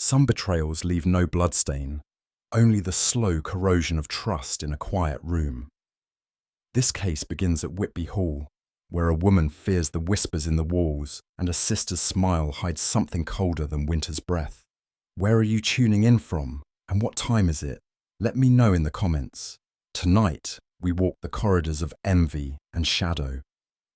Some betrayals leave no bloodstain, only the slow corrosion of trust in a quiet room. This case begins at Whitby Hall, where a woman fears the whispers in the walls and a sister's smile hides something colder than winter's breath. Where are you tuning in from, and what time is it? Let me know in the comments. Tonight, we walk the corridors of envy and shadow,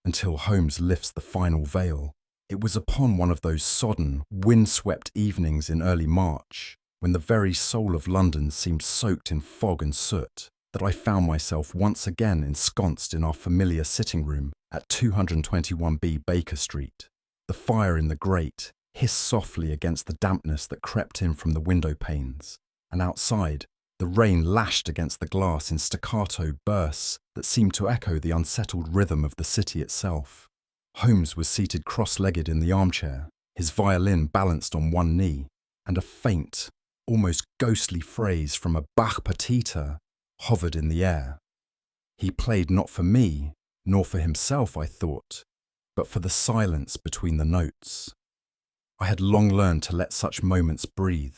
until Holmes lifts the final veil. It was upon one of those sodden, wind-swept evenings in early March, when the very soul of London seemed soaked in fog and soot, that I found myself once again ensconced in our familiar sitting room at 221B Baker Street. The fire in the grate hissed softly against the dampness that crept in from the window panes, and outside, the rain lashed against the glass in staccato bursts that seemed to echo the unsettled rhythm of the city itself. Holmes was seated cross-legged in the armchair, his violin balanced on one knee, and a faint, almost ghostly phrase from a Bach partita hovered in the air. He played not for me, nor for himself, I thought, but for the silence between the notes. I had long learned to let such moments breathe,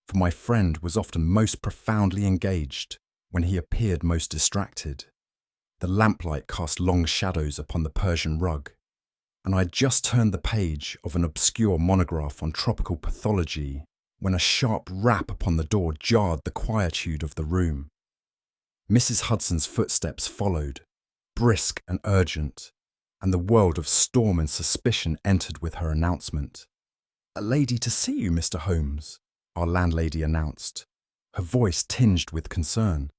for my friend was often most profoundly engaged when he appeared most distracted. The lamplight cast long shadows upon the Persian rug, and I had just turned the page of an obscure monograph on tropical pathology when a sharp rap upon the door jarred the quietude of the room. Mrs. Hudson's footsteps followed, brisk and urgent, and the world of storm and suspicion entered with her announcement. "A lady to see you, Mr. Holmes," our landlady announced, her voice tinged with concern.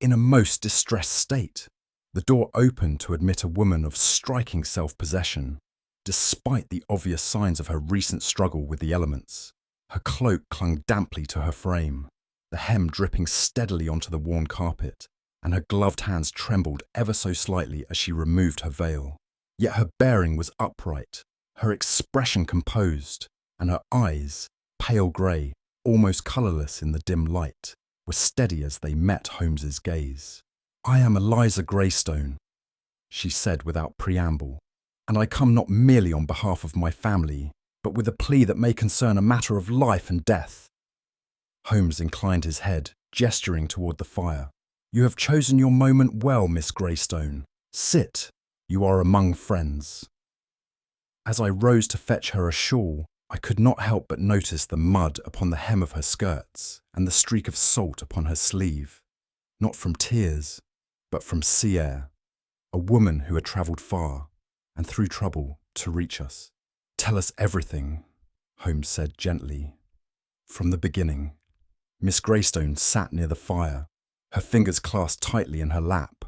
In a most distressed state, the door opened to admit a woman of striking self-possession, despite the obvious signs of her recent struggle with the elements. Her cloak clung damply to her frame, the hem dripping steadily onto the worn carpet, and her gloved hands trembled ever so slightly as she removed her veil. Yet her bearing was upright, her expression composed, and her eyes, pale grey, almost colourless in the dim light, were steady as they met Holmes's gaze. "I am Eliza Greystone," she said without preamble, "and I come not merely on behalf of my family, but with a plea that may concern a matter of life and death." Holmes inclined his head, gesturing toward the fire. "You have chosen your moment well, Miss Greystone. Sit. You are among friends." As I rose to fetch her a shawl, I could not help but notice the mud upon the hem of her skirts and the streak of salt upon her sleeve, not from tears, but from sea air, a woman who had travelled far and through trouble to reach us. "Tell us everything," Holmes said gently. "From the beginning." Miss Greystone sat near the fire, her fingers clasped tightly in her lap.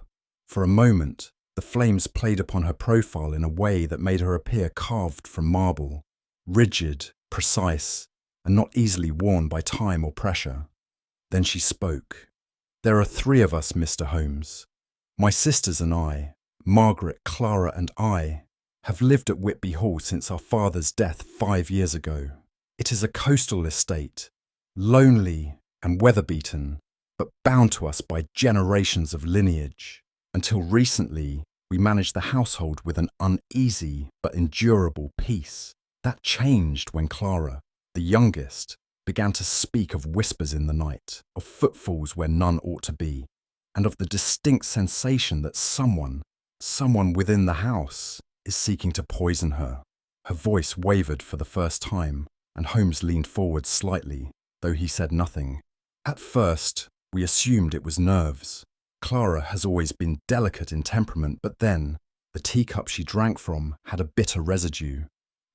For a moment, the flames played upon her profile in a way that made her appear carved from marble, rigid, precise, and not easily worn by time or pressure. Then she spoke. "There are 3 of us, Mr. Holmes. My sisters and I, Margaret, Clara and I, have lived at Whitby Hall since our father's death 5 years ago. It is a coastal estate, lonely and weather-beaten, but bound to us by generations of lineage. Until recently, we managed the household with an uneasy but endurable peace. That changed when Clara, the youngest, began to speak of whispers in the night, of footfalls where none ought to be, and of the distinct sensation that someone within the house, is seeking to poison her." Her voice wavered for the first time, and Holmes leaned forward slightly, though he said nothing. "At first, we assumed it was nerves. Clara has always been delicate in temperament, but then, the teacup she drank from had a bitter residue.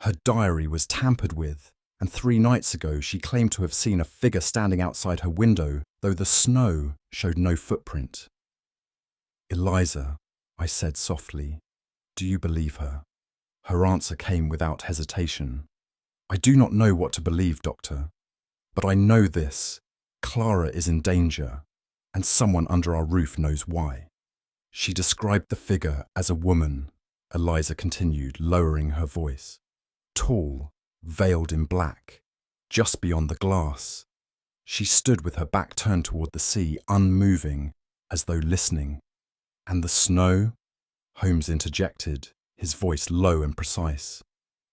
Her diary was tampered with, and 3 nights ago she claimed to have seen a figure standing outside her window, though the snow showed no footprint." "Eliza," I said softly, "do you believe her?" Her answer came without hesitation. "I do not know what to believe, Doctor, but I know this. Clara is in danger, and someone under our roof knows why." "She described the figure as a woman," Eliza continued, lowering her voice. "Tall, veiled in black, just beyond the glass. She stood with her back turned toward the sea, unmoving, as though listening." "And the snow?" Holmes interjected, his voice low and precise.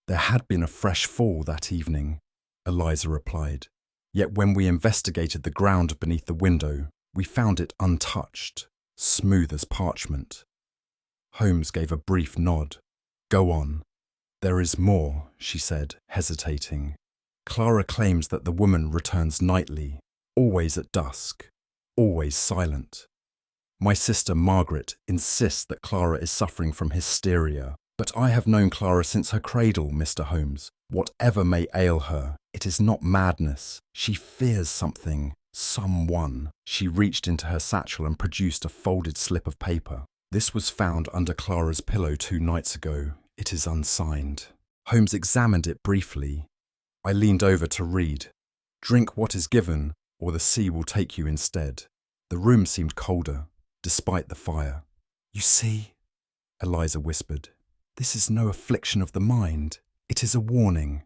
"There had been a fresh fall that evening," Eliza replied. Yet when we investigated the ground beneath the window, we found it untouched, smooth as parchment. Holmes gave a brief nod. "Go on." "There is more," she said, hesitating. "Clara claims that the woman returns nightly, always at dusk, always silent. My sister Margaret insists that Clara is suffering from hysteria, but I have known Clara since her cradle, Mr. Holmes. Whatever may ail her, it is not madness. She fears something, someone." She reached into her satchel and produced a folded slip of paper. "This was found under Clara's pillow 2 nights ago. It is unsigned." Holmes examined it briefly. I leaned over to read. "Drink what is given, or the sea will take you instead." The room seemed colder, despite the fire. "You see," Eliza whispered, "this is no affliction of the mind. It is a warning."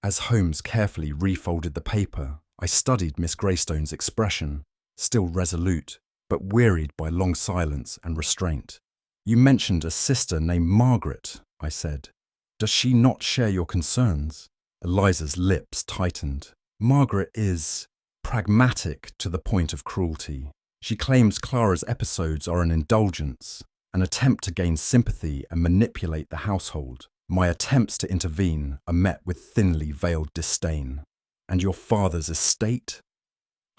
As Holmes carefully refolded the paper, I studied Miss Greystone's expression, still resolute, but wearied by long silence and restraint. "You mentioned a sister named Margaret," I said. "Does she not share your concerns?" Eliza's lips tightened. "Margaret is pragmatic to the point of cruelty. She claims Clara's episodes are an indulgence, an attempt to gain sympathy and manipulate the household. My attempts to intervene are met with thinly veiled disdain." "And your father's estate?"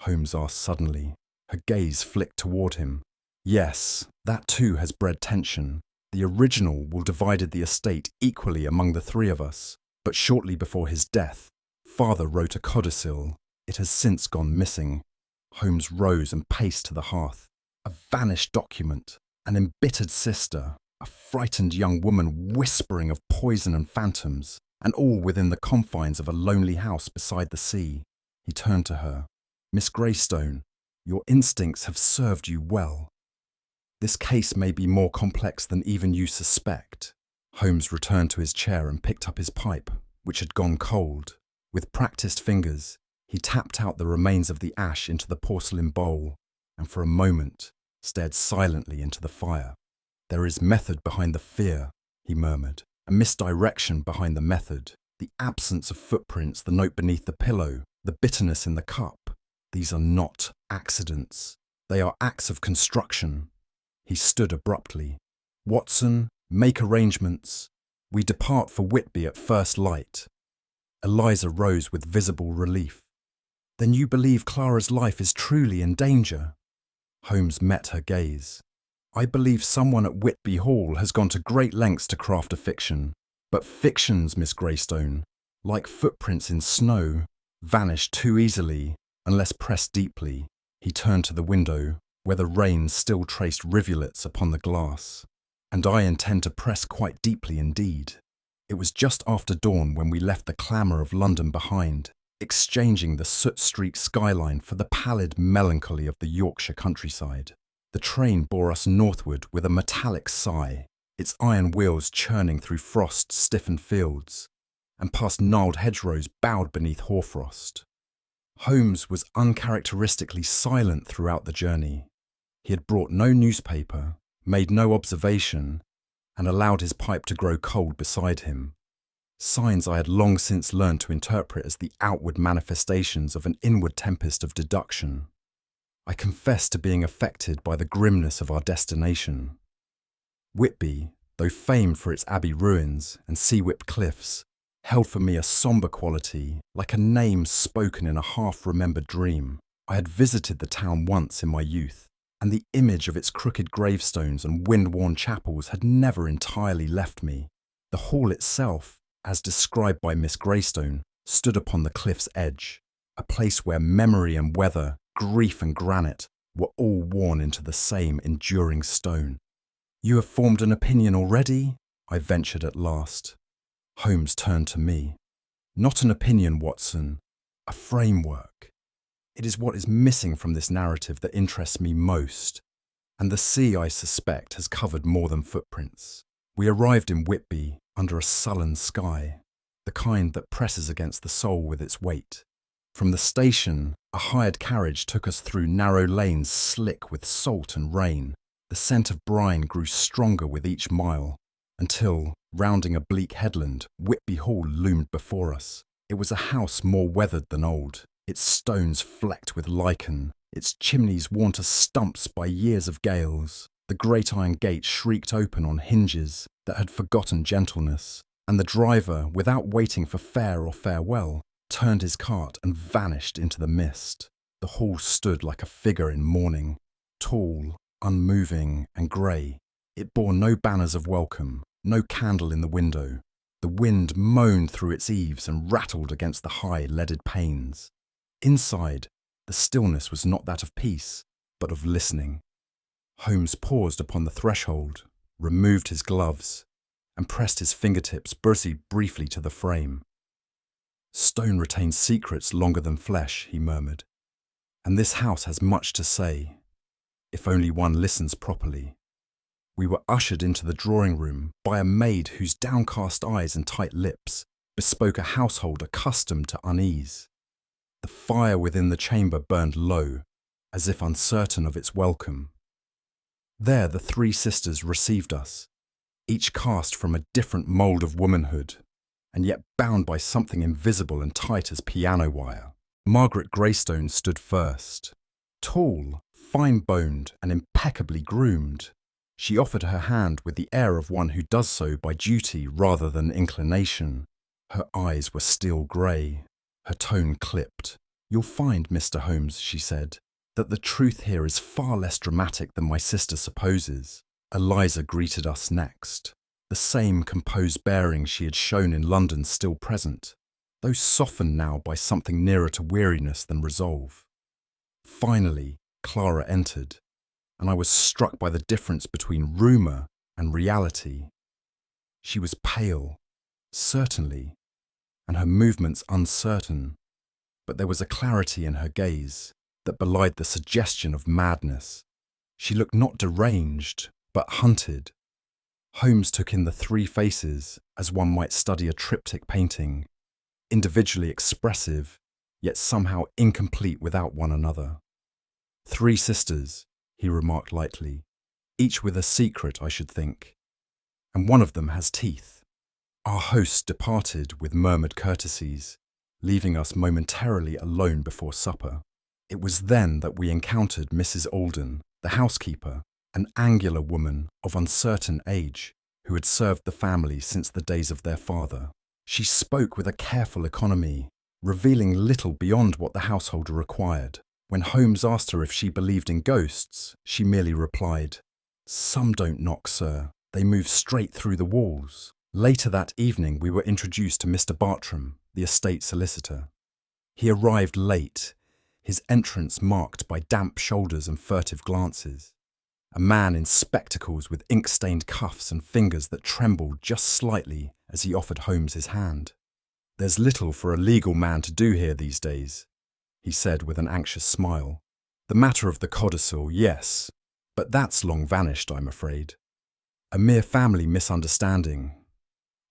Holmes asked suddenly. Her gaze flicked toward him. "Yes, that too has bred tension. The original will divided the estate equally among the 3 of us, but shortly before his death, father wrote a codicil. It has since gone missing." Holmes rose and paced to the hearth. A vanished document, an embittered sister, a frightened young woman whispering of poison and phantoms, and all within the confines of a lonely house beside the sea. He turned to her. "Miss Greystone, your instincts have served you well. This case may be more complex than even you suspect." Holmes returned to his chair and picked up his pipe, which had gone cold. With practiced fingers, he tapped out the remains of the ash into the porcelain bowl, and for a moment stared silently into the fire. "There is method behind the fear," he murmured, "a misdirection behind the method. The absence of footprints, the note beneath the pillow, the bitterness in the cup. These are not accidents. They are acts of construction." He stood abruptly. "Watson, make arrangements. We depart for Whitby at first light." Eliza rose with visible relief. "Then you believe Clara's life is truly in danger?" Holmes met her gaze. "I believe someone at Whitby Hall has gone to great lengths to craft a fiction. But fictions, Miss Greystone, like footprints in snow, vanish too easily unless pressed deeply." He turned to the window, where the rain still traced rivulets upon the glass. "And I intend to press quite deeply indeed." It was just after dawn when we left the clamour of London behind, exchanging the soot-streaked skyline for the pallid melancholy of the Yorkshire countryside. The train bore us northward with a metallic sigh, its iron wheels churning through frost-stiffened fields, and past gnarled hedgerows bowed beneath hoarfrost. Holmes was uncharacteristically silent throughout the journey. He had brought no newspaper, made no observation, and allowed his pipe to grow cold beside him. Signs I had long since learned to interpret as the outward manifestations of an inward tempest of deduction. I confessed to being affected by the grimness of our destination. Whitby, though famed for its abbey ruins and sea-whipped cliffs, held for me a sombre quality, like a name spoken in a half-remembered dream. I had visited the town once in my youth, and the image of its crooked gravestones and wind-worn chapels had never entirely left me. The hall itself, as described by Miss Greystone, stood upon the cliff's edge, a place where memory and weather, grief and granite, were all worn into the same enduring stone. "You have formed an opinion already?" I ventured at last. Holmes turned to me. "Not an opinion, Watson, a framework. It is what is missing from this narrative that interests me most, and the sea, I suspect, has covered more than footprints." We arrived in Whitby under a sullen sky, the kind that presses against the soul with its weight. From the station, a hired carriage took us through narrow lanes slick with salt and rain. The scent of brine grew stronger with each mile, until, rounding a bleak headland, Whitby Hall loomed before us. It was a house more weathered than old, its stones flecked with lichen, its chimneys worn to stumps by years of gales. The great iron gate shrieked open on hinges that had forgotten gentleness, and the driver, without waiting for fare or farewell, turned his cart and vanished into the mist. The hall stood like a figure in mourning, tall, unmoving and grey. It bore no banners of welcome, no candle in the window. The wind moaned through its eaves and rattled against the high leaded panes. Inside, the stillness was not that of peace, but of listening. Holmes paused upon the threshold, removed his gloves, and pressed his fingertips briefly to the frame. "Stone retains secrets longer than flesh," he murmured, "and this house has much to say, if only one listens properly." We were ushered into the drawing room by a maid whose downcast eyes and tight lips bespoke a household accustomed to unease. The fire within the chamber burned low, as if uncertain of its welcome. There the three sisters received us, each cast from a different mould of womanhood, and yet bound by something invisible and tight as piano wire. Margaret Greystone stood first. Tall, fine-boned, and impeccably groomed, she offered her hand with the air of one who does so by duty rather than inclination. Her eyes were steel grey, her tone clipped. "You'll find, Mr. Holmes," she said, "that the truth here is far less dramatic than my sister supposes." Eliza greeted us next, the same composed bearing she had shown in London still present, though softened now by something nearer to weariness than resolve. Finally, Clara entered, and I was struck by the difference between rumour and reality. She was pale, certainly, and her movements uncertain, but there was a clarity in her gaze that belied the suggestion of madness. She looked not deranged, but hunted. Holmes took in the three faces as one might study a triptych painting, individually expressive, yet somehow incomplete without one another. "Three sisters," he remarked lightly, "each with a secret, I should think, and one of them has teeth." Our host departed with murmured courtesies, leaving us momentarily alone before supper. It was then that we encountered Mrs. Alden, the housekeeper, an angular woman of uncertain age who had served the family since the days of their father. She spoke with a careful economy, revealing little beyond what the householder required. When Holmes asked her if she believed in ghosts, she merely replied, "Some don't knock, sir. They move straight through the walls." Later that evening we were introduced to Mr. Bartram, the estate solicitor. He arrived late, his entrance marked by damp shoulders and furtive glances. A man in spectacles with ink-stained cuffs and fingers that trembled just slightly as he offered Holmes his hand. "There's little for a legal man to do here these days," he said with an anxious smile. "The matter of the codicil, yes, but that's long vanished, I'm afraid. A mere family misunderstanding."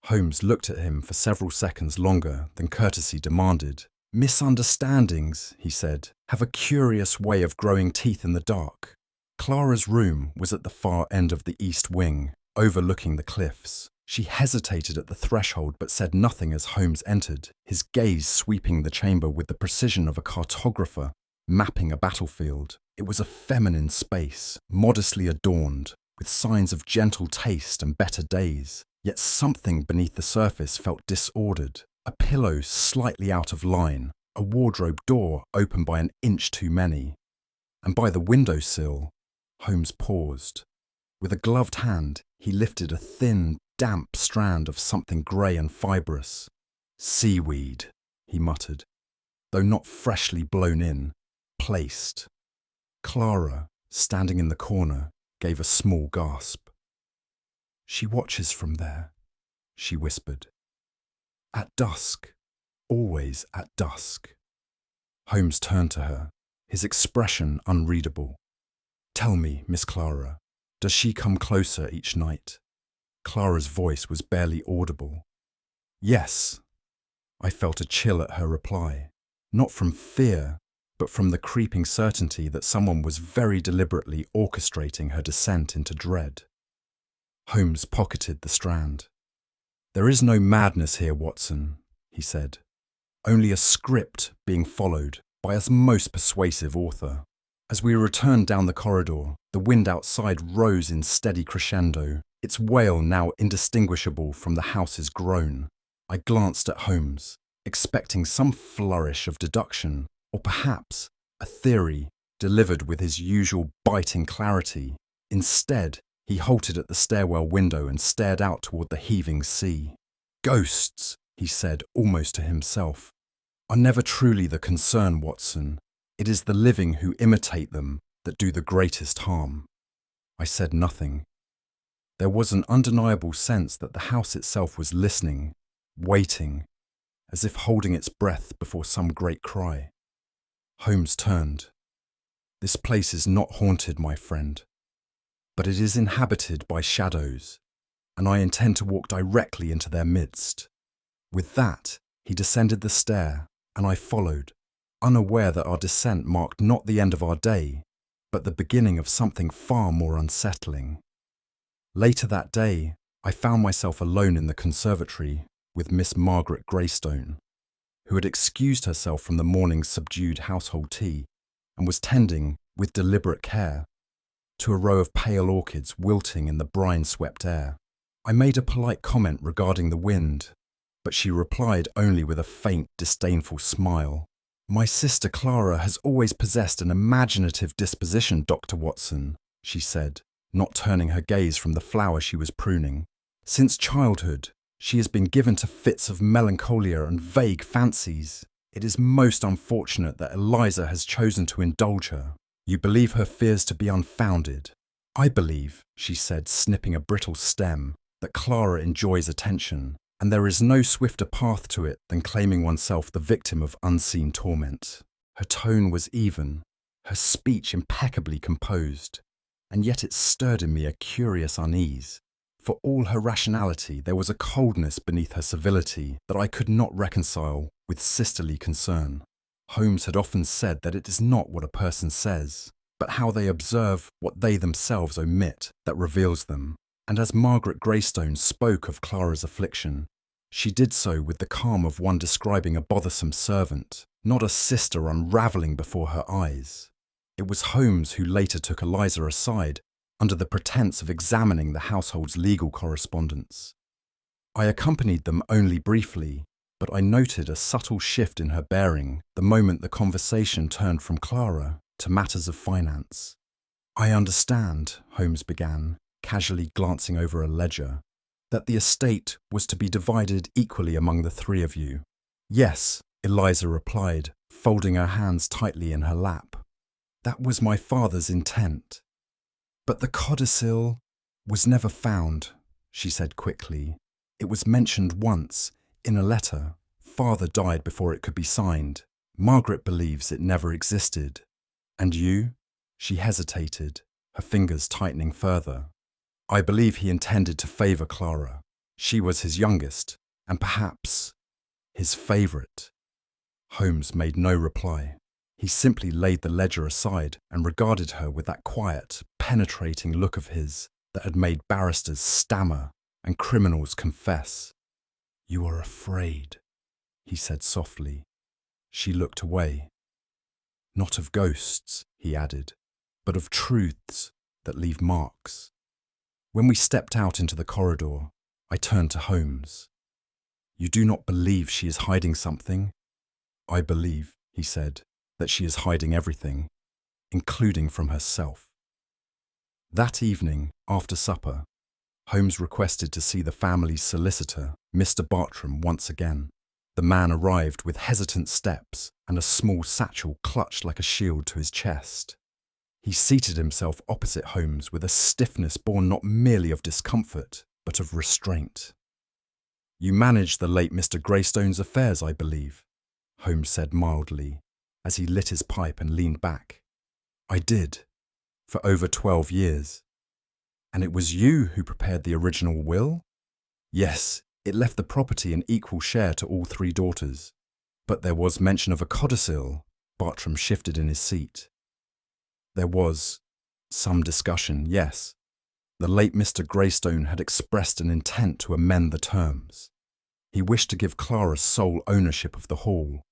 Holmes looked at him for several seconds longer than courtesy demanded. "Misunderstandings," he said, "have a curious way of growing teeth in the dark." Clara's room was at the far end of the east wing, overlooking the cliffs. She hesitated at the threshold but said nothing as Holmes entered, his gaze sweeping the chamber with the precision of a cartographer mapping a battlefield. It was a feminine space, modestly adorned, with signs of gentle taste and better days. Yet something beneath the surface felt disordered. A pillow slightly out of line, a wardrobe door open by an inch too many. And by the window-sill, Holmes paused. With a gloved hand, he lifted a thin, damp strand of something grey and fibrous. "Seaweed," he muttered, though not freshly blown in, placed. Clara, standing in the corner, gave a small gasp. "She watches from there," she whispered. "At dusk, always at dusk." Holmes turned to her, his expression unreadable. "Tell me, Miss Clara, does she come closer each night?" Clara's voice was barely audible. "Yes." I felt a chill at her reply, not from fear, but from the creeping certainty that someone was very deliberately orchestrating her descent into dread. Holmes pocketed the strand. "There is no madness here, Watson," he said. only a script being followed by a most persuasive author. As we returned down the corridor, the wind outside rose in steady crescendo, its wail now indistinguishable from the house's groan. I glanced at Holmes, expecting some flourish of deduction, or perhaps a theory delivered with his usual biting clarity. Instead, he halted at the stairwell window and stared out toward the heaving sea. "Ghosts," he said almost to himself, "are never truly the concern, Watson. It is the living who imitate them that do the greatest harm." I said nothing. There was an undeniable sense that the house itself was listening, waiting, as if holding its breath before some great cry. Holmes turned. "This place is not haunted, my friend, but it is inhabited by shadows, and I intend to walk directly into their midst." With that, he descended the stair, and I followed, unaware that our descent marked not the end of our day, but the beginning of something far more unsettling. Later that day, I found myself alone in the conservatory with Miss Margaret Greystone, who had excused herself from the morning's subdued household tea and was tending, with deliberate care, to a row of pale orchids wilting in the brine-swept air. I made a polite comment regarding the wind, but she replied only with a faint, disdainful smile. "My sister Clara has always possessed an imaginative disposition, Dr. Watson," she said, not turning her gaze from the flower she was pruning. "Since childhood, she has been given to fits of melancholia and vague fancies. It is most unfortunate that Eliza has chosen to indulge her. You believe her fears to be unfounded." "I believe," she said, snipping a brittle stem, "that Clara enjoys attention, and there is no swifter path to it than claiming oneself the victim of unseen torment." Her tone was even, her speech impeccably composed, and yet it stirred in me a curious unease. For all her rationality, there was a coldness beneath her civility that I could not reconcile with sisterly concern. Holmes had often said that it is not what a person says, but how they observe what they themselves omit that reveals them. And as Margaret Greystone spoke of Clara's affliction, she did so with the calm of one describing a bothersome servant, not a sister unravelling before her eyes. It was Holmes who later took Eliza aside under the pretence of examining the household's legal correspondence. I accompanied them only briefly, but I noted a subtle shift in her bearing the moment the conversation turned from Clara to matters of finance. "I understand," Holmes began, casually glancing over a ledger, "that the estate was to be divided equally among the three of you." "Yes," Eliza replied, folding her hands tightly in her lap. "That was my father's intent." "But the codicil was never found," she said quickly. "It was mentioned once, in a letter. Father died before it could be signed. Margaret believes it never existed. And you?" She hesitated, her fingers tightening further. "I believe he intended to favour Clara. She was his youngest, and perhaps his favourite." Holmes made no reply. He simply laid the ledger aside and regarded her with that quiet, penetrating look of his that had made barristers stammer and criminals confess. "You are afraid," he said softly. She looked away. "Not of ghosts," he added, "but of truths that leave marks." When we stepped out into the corridor, I turned to Holmes. "You do not believe she is hiding something?" "I believe," he said, "that she is hiding everything, including from herself." That evening, after supper, Holmes requested to see the family's solicitor, Mr. Bartram, once again. The man arrived with hesitant steps and a small satchel clutched like a shield to his chest. He seated himself opposite Holmes with a stiffness born not merely of discomfort, but of restraint. "You managed the late Mr. Greystone's affairs, I believe," Holmes said mildly, as he lit his pipe and leaned back. "I did, for over 12 years. "And it was you who prepared the original will?" "Yes, it left the property in equal share to all 3 daughters. But there was mention of a codicil." Bartram shifted in his seat. "There was some discussion, yes. The late Mr. Greystone had expressed an intent to amend the terms. He wished to give Clara sole ownership of the hall,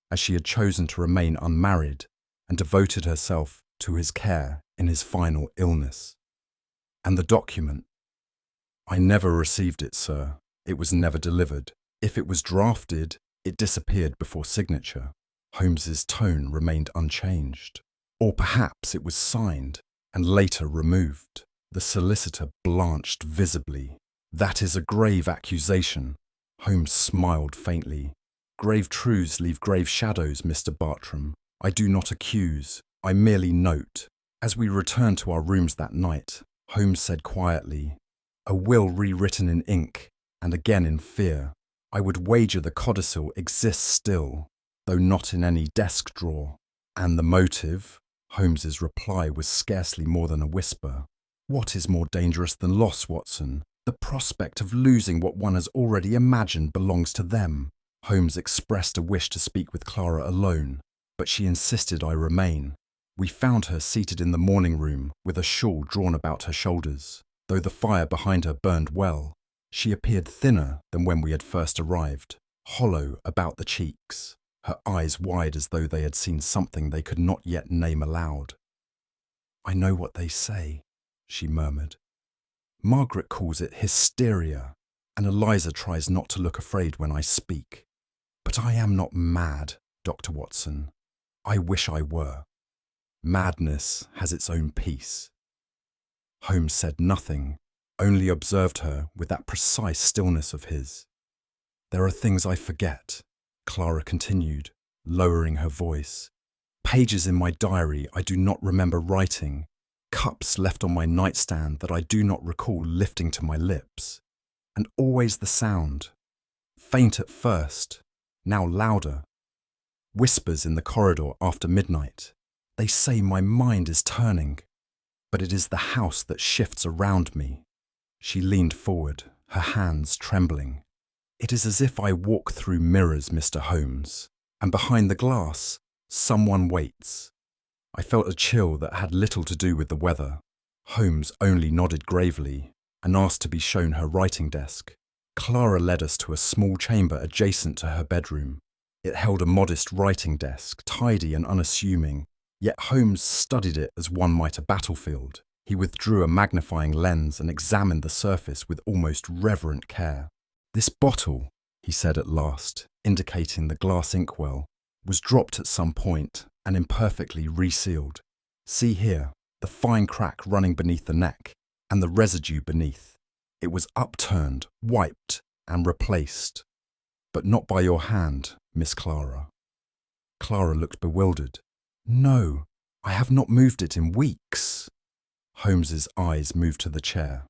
as she had chosen to remain unmarried and devoted herself to his care in his final illness. And the document? I never received it, sir. It was never delivered. If it was drafted, it disappeared before signature. Holmes's tone remained unchanged. Or perhaps it was signed and later removed. The solicitor blanched visibly. That is a grave accusation. Holmes smiled faintly. Grave truths leave grave shadows, Mr. Bartram. I do not accuse. I merely note. As we returned to our rooms that night, Holmes said quietly, "A will rewritten in ink, and again in fear. I would wager the codicil exists still, though not in any desk drawer." And the motive? Holmes's reply was scarcely more than a whisper. What is more dangerous than loss, Watson? The prospect of losing what one has already imagined belongs to them. Holmes expressed a wish to speak with Clara alone, but she insisted I remain. We found her seated in the morning room with a shawl drawn about her shoulders. Though the fire behind her burned well, she appeared thinner than when we had first arrived, hollow about the cheeks, her eyes wide as though they had seen something they could not yet name aloud. "I know what they say," she murmured. "Margaret calls it hysteria, and Eliza tries not to look afraid when I speak. But I am not mad, Dr. Watson. I wish I were. Madness has its own peace." Holmes said nothing, only observed her with that precise stillness of his. "There are things I forget," Clara continued, lowering her voice. "Pages in my diary I do not remember writing, cups left on my nightstand that I do not recall lifting to my lips. And always the sound, faint at first, now louder. Whispers in the corridor after midnight. They say my mind is turning, but it is the house that shifts around me." She leaned forward, her hands trembling. "It is as if I walk through mirrors, Mr. Holmes, and behind the glass, someone waits." I felt a chill that had little to do with the weather. Holmes only nodded gravely and asked to be shown her writing desk. Clara led us to a small chamber adjacent to her bedroom. It held a modest writing desk, tidy and unassuming, yet Holmes studied it as one might a battlefield. He withdrew a magnifying lens and examined the surface with almost reverent care. "This bottle," he said at last, indicating the glass inkwell, "was dropped at some point and imperfectly resealed. See here, the fine crack running beneath the neck, and the residue beneath. It was upturned, wiped, and replaced. But not by your hand, Miss Clara." Clara looked bewildered. "No, I have not moved it in weeks." Holmes's eyes moved to the chair.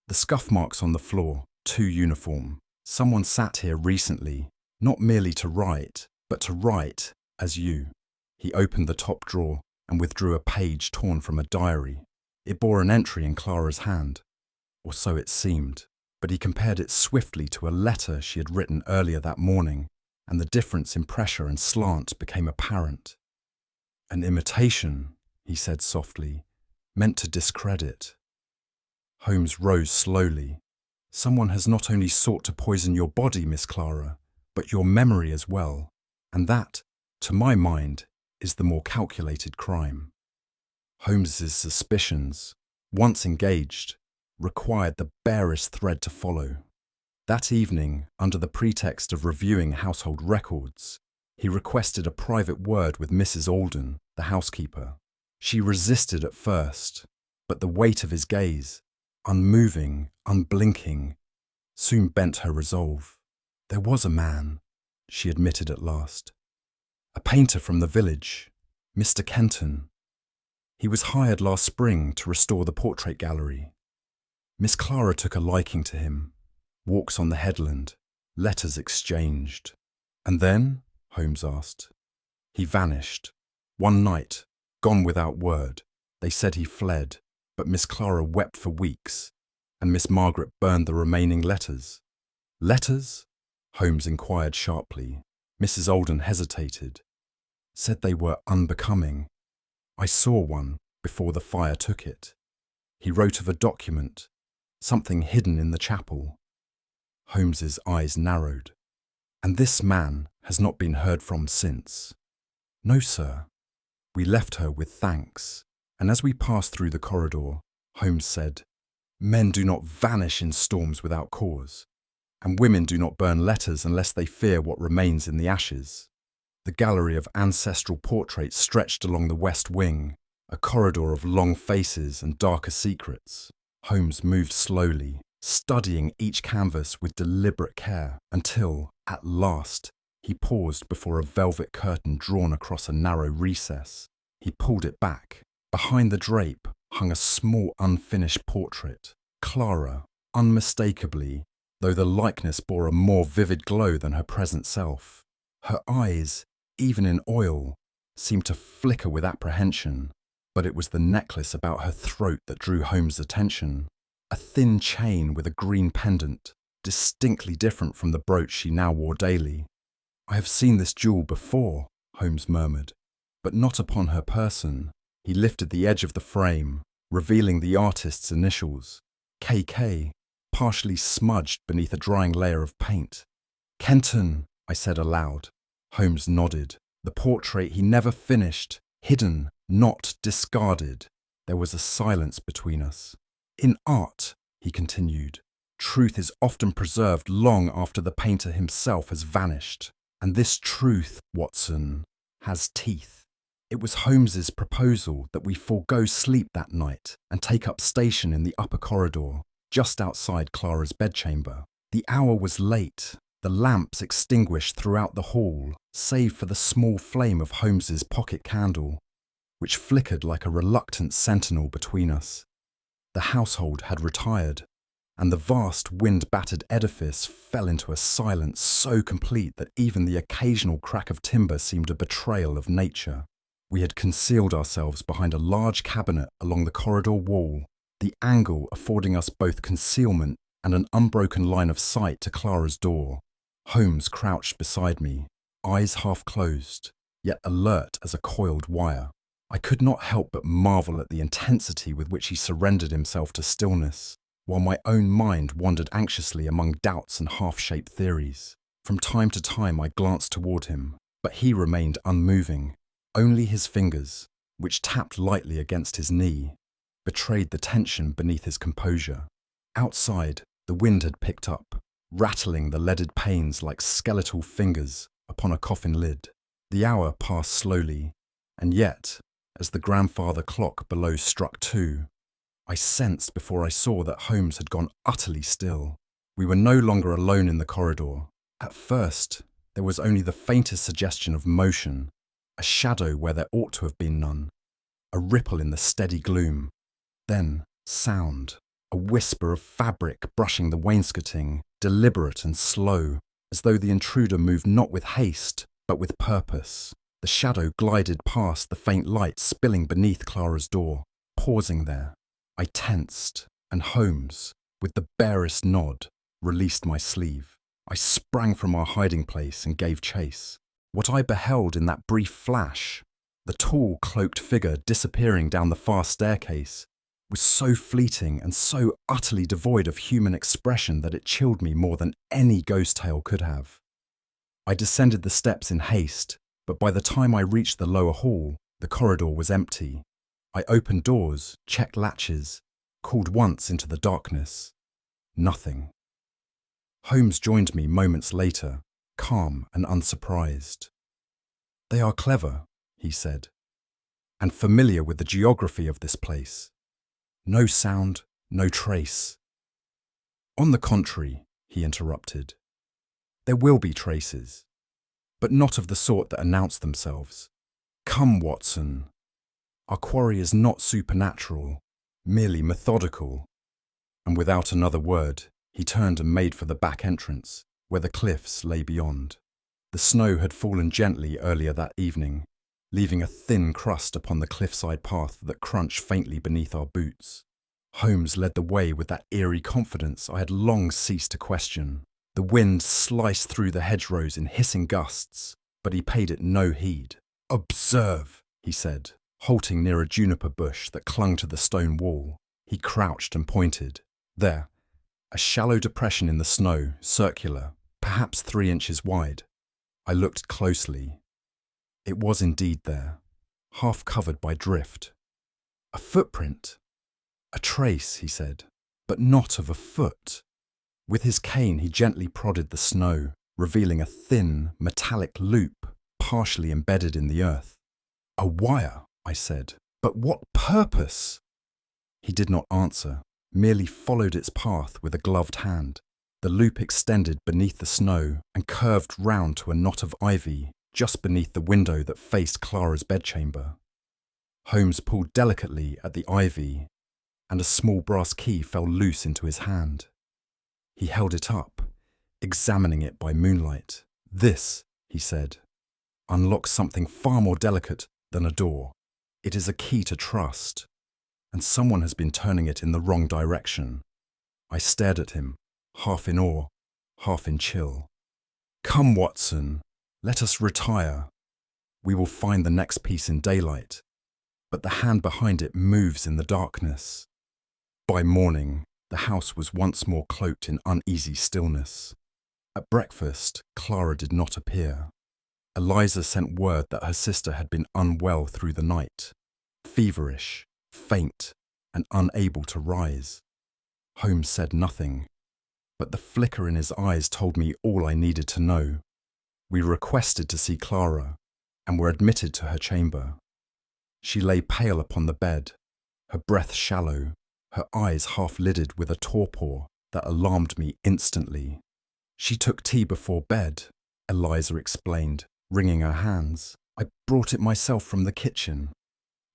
"The scuff marks on the floor, too uniform. Someone sat here recently, not merely to write, but to write as you." He opened the top drawer and withdrew a page torn from a diary. It bore an entry in Clara's hand, or so it seemed, but he compared it swiftly to a letter she had written earlier that morning, and the difference in pressure and slant became apparent. "An imitation," he said softly, "meant to discredit." Holmes rose slowly. "Someone has not only sought to poison your body, Miss Clara, but your memory as well, and that, to my mind, is the more calculated crime." Holmes's suspicions, once engaged, required the barest thread to follow. That evening, under the pretext of reviewing household records, he requested a private word with Mrs. Alden, the housekeeper. She resisted at first, but the weight of his gaze, unmoving, unblinking, soon bent her resolve. "There was a man," she admitted at last. "A painter from the village, Mr. Kenton. He was hired last spring to restore the portrait gallery. Miss Clara took a liking to him. Walks on the headland, letters exchanged." "And then?" Holmes asked. "He vanished. One night, gone without word. They said he fled, but Miss Clara wept for weeks, and Miss Margaret burned the remaining letters." "Letters?" Holmes inquired sharply. Mrs. Alden hesitated. "Said they were unbecoming. I saw one before the fire took it. He wrote of a document, something hidden in the chapel." Holmes's eyes narrowed. "And this man has not been heard from since?" "No, sir." We left her with thanks, and as we passed through the corridor, Holmes said, "Men do not vanish in storms without cause, and women do not burn letters unless they fear what remains in the ashes." The gallery of ancestral portraits stretched along the west wing, a corridor of long faces and darker secrets. Holmes moved slowly, studying each canvas with deliberate care, until, at last, he paused before a velvet curtain drawn across a narrow recess. He pulled it back. Behind the drape hung a small unfinished portrait. Clara, unmistakably, though the likeness bore a more vivid glow than her present self. Her eyes, even in oil, seemed to flicker with apprehension, but it was the necklace about her throat that drew Holmes' attention. A thin chain with a green pendant, distinctly different from the brooch she now wore daily. "I have seen this jewel before," Holmes murmured, "but not upon her person." He lifted the edge of the frame, revealing the artist's initials, KK, partially smudged beneath a drying layer of paint. "Kenton," I said aloud. Holmes nodded. The portrait he never finished, hidden, not discarded. There was a silence between us. "In art," he continued, "truth is often preserved long after the painter himself has vanished. And this truth, Watson, has teeth." It was Holmes's proposal that we forego sleep that night and take up station in the upper corridor, just outside Clara's bedchamber. The hour was late, the lamps extinguished throughout the hall, save for the small flame of Holmes's pocket candle, which flickered like a reluctant sentinel between us. The household had retired, and the vast wind-battered edifice fell into a silence so complete that even the occasional crack of timber seemed a betrayal of nature. We had concealed ourselves behind a large cabinet along the corridor wall, the angle affording us both concealment and an unbroken line of sight to Clara's door. Holmes crouched beside me, eyes half closed, yet alert as a coiled wire. I could not help but marvel at the intensity with which he surrendered himself to stillness, while my own mind wandered anxiously among doubts and half-shaped theories. From time to time I glanced toward him, but he remained unmoving. Only his fingers, which tapped lightly against his knee, betrayed the tension beneath his composure. Outside, the wind had picked up, rattling the leaded panes like skeletal fingers upon a coffin lid. The hour passed slowly, and yet, as the grandfather clock below struck 2, I sensed before I saw that Holmes had gone utterly still. We were no longer alone in the corridor. At first, there was only the faintest suggestion of motion, a shadow where there ought to have been none, a ripple in the steady gloom. Then, sound, a whisper of fabric brushing the wainscoting, deliberate and slow, as though the intruder moved not with haste, but with purpose. The shadow glided past the faint light spilling beneath Clara's door, pausing there. I tensed, and Holmes, with the barest nod, released my sleeve. I sprang from our hiding place and gave chase. What I beheld in that brief flash, the tall, cloaked figure disappearing down the far staircase, was so fleeting and so utterly devoid of human expression that it chilled me more than any ghost tale could have. I descended the steps in haste, but by the time I reached the lower hall, the corridor was empty. I opened doors, checked latches, called once into the darkness. Nothing. Holmes joined me moments later, calm and unsurprised. "They are clever," he said, "and familiar with the geography of this place. No sound, no trace." "On the contrary," he interrupted, "there will be traces, but not of the sort that announce themselves. Come, Watson. Our quarry is not supernatural, merely methodical." And without another word, he turned and made for the back entrance, where the cliffs lay beyond. The snow had fallen gently earlier that evening, leaving a thin crust upon the cliffside path that crunched faintly beneath our boots. Holmes led the way with that eerie confidence I had long ceased to question. The wind sliced through the hedgerows in hissing gusts, but he paid it no heed. "Observe," he said, halting near a juniper bush that clung to the stone wall. He crouched and pointed. "There, A shallow depression in the snow, circular, perhaps 3 inches wide. I looked closely. It was indeed there, half covered by drift. A footprint. A trace, he said, but not of a foot. With his cane he gently prodded the snow, revealing a thin, metallic loop, partially embedded in the earth. A wire, I said, but what purpose? He did not answer, merely followed its path with a gloved hand. The loop extended beneath the snow and curved round to a knot of ivy just beneath the window that faced Clara's bedchamber. Holmes pulled delicately at the ivy, and a small brass key fell loose into his hand. He held it up, examining it by moonlight. This, he said, unlocks something far more delicate than a door. It is a key to trust, and someone has been turning it in the wrong direction. I stared at him, half in awe, half in chill. Come, Watson, let us retire. We will find the next piece in daylight, but the hand behind it moves in the darkness. By morning, the house was once more cloaked in uneasy stillness. At breakfast, Clara did not appear. Eliza sent word that her sister had been unwell through the night, feverish, faint, and unable to rise. Holmes said nothing, but the flicker in his eyes told me all I needed to know. We requested to see Clara, and were admitted to her chamber. She lay pale upon the bed, her breath shallow, her eyes half-lidded with a torpor that alarmed me instantly. She took tea before bed, Eliza explained, wringing her hands. I brought it myself from the kitchen.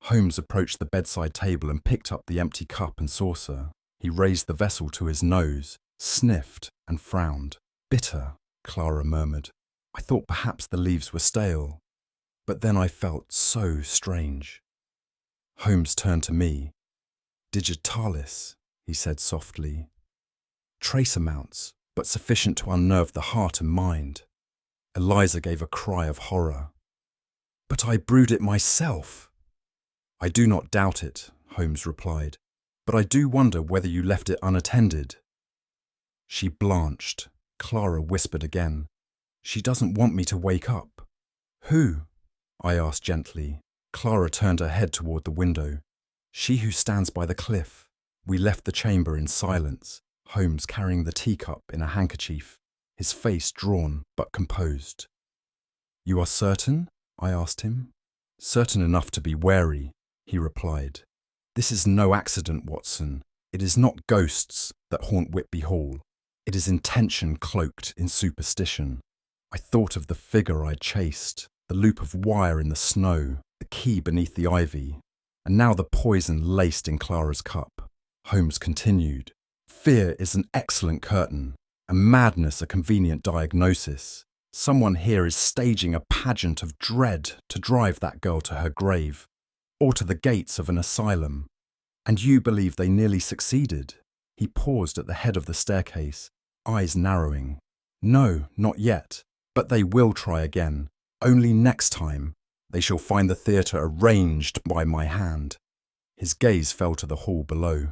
Holmes approached the bedside table and picked up the empty cup and saucer. He raised the vessel to his nose, sniffed, and frowned. Bitter, Clara murmured. I thought perhaps the leaves were stale, but then I felt so strange. Holmes turned to me. Digitalis, he said softly. Trace amounts, but sufficient to unnerve the heart and mind. Eliza gave a cry of horror. But I brewed it myself. I do not doubt it, Holmes replied, but I do wonder whether you left it unattended. She blanched. Clara whispered again. She doesn't want me to wake up. Who? I asked gently. Clara turned her head toward the window. She who stands by the cliff. We left the chamber in silence, Holmes carrying the teacup in a handkerchief, his face drawn but composed. You are certain? I asked him. Certain enough to be wary, he replied. This is no accident, Watson. It is not ghosts that haunt Whitby Hall. It is intention cloaked in superstition. I thought of the figure I'd chased, the loop of wire in the snow, the key beneath the ivy, and now the poison laced in Clara's cup. Holmes continued. Fear is an excellent curtain, and madness a convenient diagnosis. Someone here is staging a pageant of dread to drive that girl to her grave, or to the gates of an asylum. And you believe they nearly succeeded? He paused at the head of the staircase, eyes narrowing. No, not yet, but they will try again. Only next time they shall find the theatre arranged by my hand. His gaze fell to the hall below.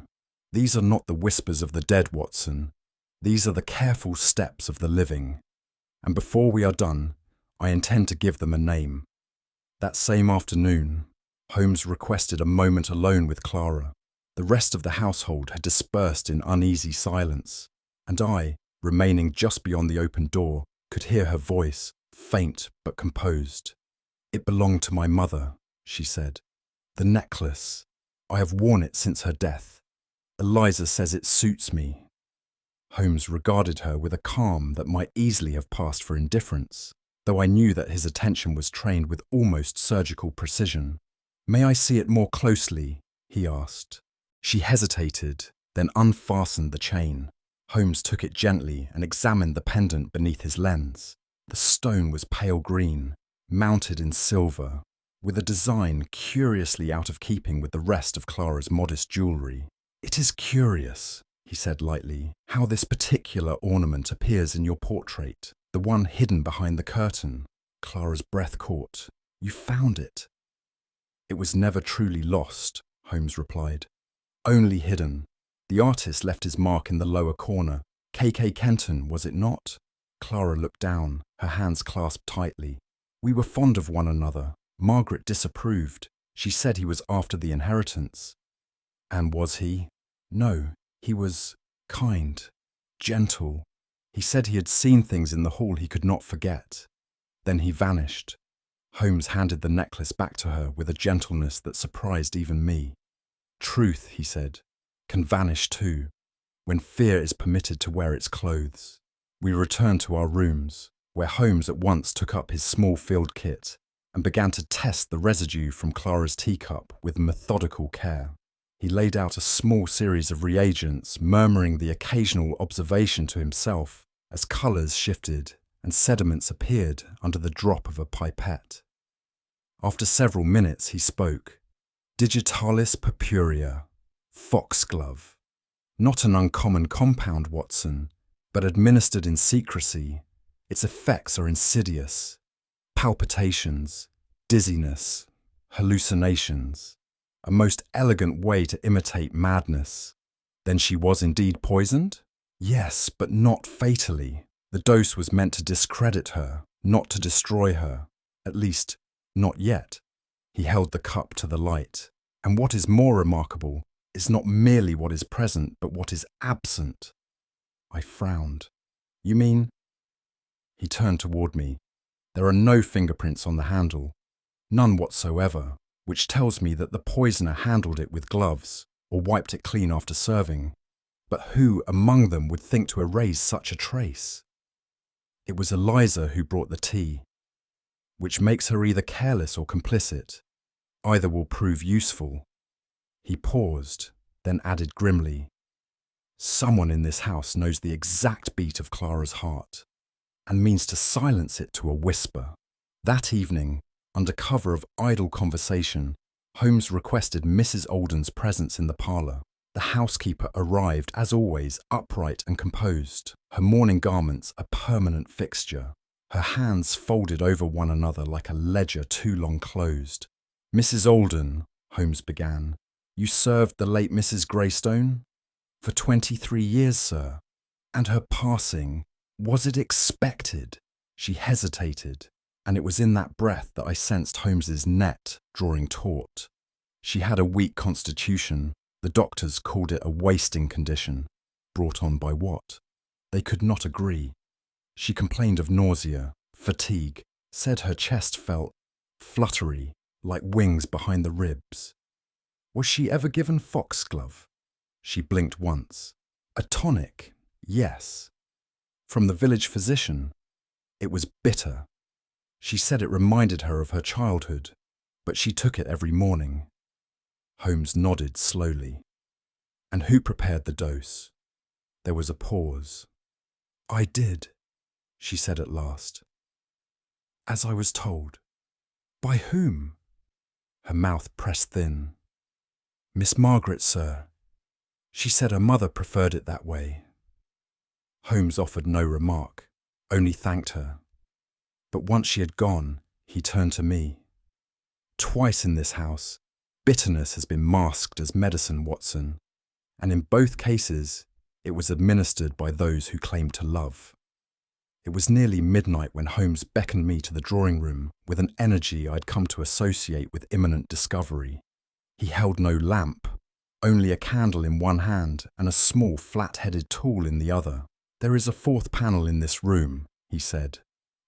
These are not the whispers of the dead, Watson. These are the careful steps of the living. And before we are done, I intend to give them a name. That same afternoon, Holmes requested a moment alone with Clara. The rest of the household had dispersed in uneasy silence, and I, remaining just beyond the open door, could hear her voice, faint but composed. It belonged to my mother, she said. The necklace. I have worn it since her death. Eliza says it suits me. Holmes regarded her with a calm that might easily have passed for indifference, though I knew that his attention was trained with almost surgical precision. May I see it more closely? He asked. She hesitated, then unfastened the chain. Holmes took it gently and examined the pendant beneath his lens. The stone was pale green, mounted in silver, with a design curiously out of keeping with the rest of Clara's modest jewellery. It is curious, he said lightly, how this particular ornament appears in your portrait, the one hidden behind the curtain. Clara's breath caught. You found it. It was never truly lost, Holmes replied. Only hidden. The artist left his mark in the lower corner. K.K. Kenton, was it not? Clara looked down, her hands clasped tightly. We were fond of one another. Margaret disapproved. She said he was after the inheritance. And was he? No, he was kind, gentle. He said he had seen things in the hall he could not forget. Then he vanished. Holmes handed the necklace back to her with a gentleness that surprised even me. Truth, he said, can vanish too, when fear is permitted to wear its clothes. We returned to our rooms, where Holmes at once took up his small field kit and began to test the residue from Clara's teacup with methodical care. He laid out a small series of reagents, murmuring the occasional observation to himself as colours shifted and sediments appeared under the drop of a pipette. After several minutes he spoke. Digitalis purpurea, foxglove. Not an uncommon compound, Watson, but administered in secrecy. Its effects are insidious. Palpitations, dizziness, hallucinations. A most elegant way to imitate madness. Then she was indeed poisoned? Yes, but not fatally. The dose was meant to discredit her, not to destroy her. At least, not yet. He held the cup to the light. And what is more remarkable is not merely what is present, but what is absent. I frowned. You mean? He turned toward me. There are no fingerprints on the handle. None whatsoever, which tells me that the poisoner handled it with gloves or wiped it clean after serving. But who among them would think to erase such a trace? It was Eliza who brought the tea, which makes her either careless or complicit. Either will prove useful. He paused, then added grimly, someone in this house knows the exact beat of Clara's heart and means to silence it to a whisper. That evening, under cover of idle conversation, Holmes requested Mrs. Alden's presence in the parlour. The housekeeper arrived, as always, upright and composed, her mourning garments a permanent fixture, her hands folded over one another like a ledger too long closed. Mrs. Alden, Holmes began, you served the late Mrs. Greystone? For 23 years, sir. And her passing, was it expected? She hesitated, and it was in that breath that I sensed Holmes's net drawing taut. She had a weak constitution. The doctors called it a wasting condition. Brought on by what? They could not agree. She complained of nausea, fatigue, said her chest felt fluttery, like wings behind the ribs. Was she ever given foxglove? She blinked once. A tonic, yes. From the village physician. It was bitter. She said it reminded her of her childhood, but she took it every morning. Holmes nodded slowly. And who prepared the dose? There was a pause. I did, she said at last. As I was told. By whom? Her mouth pressed thin. Miss Margaret, sir. She said her mother preferred it that way. Holmes offered no remark, only thanked her. But once she had gone, he turned to me. Twice in this house, bitterness has been masked as medicine, Watson, and in both cases, it was administered by those who claimed to love. It was nearly midnight when Holmes beckoned me to the drawing room with an energy I'd come to associate with imminent discovery. He held no lamp, only a candle in one hand and a small flat-headed tool in the other. There is a fourth panel in this room, he said,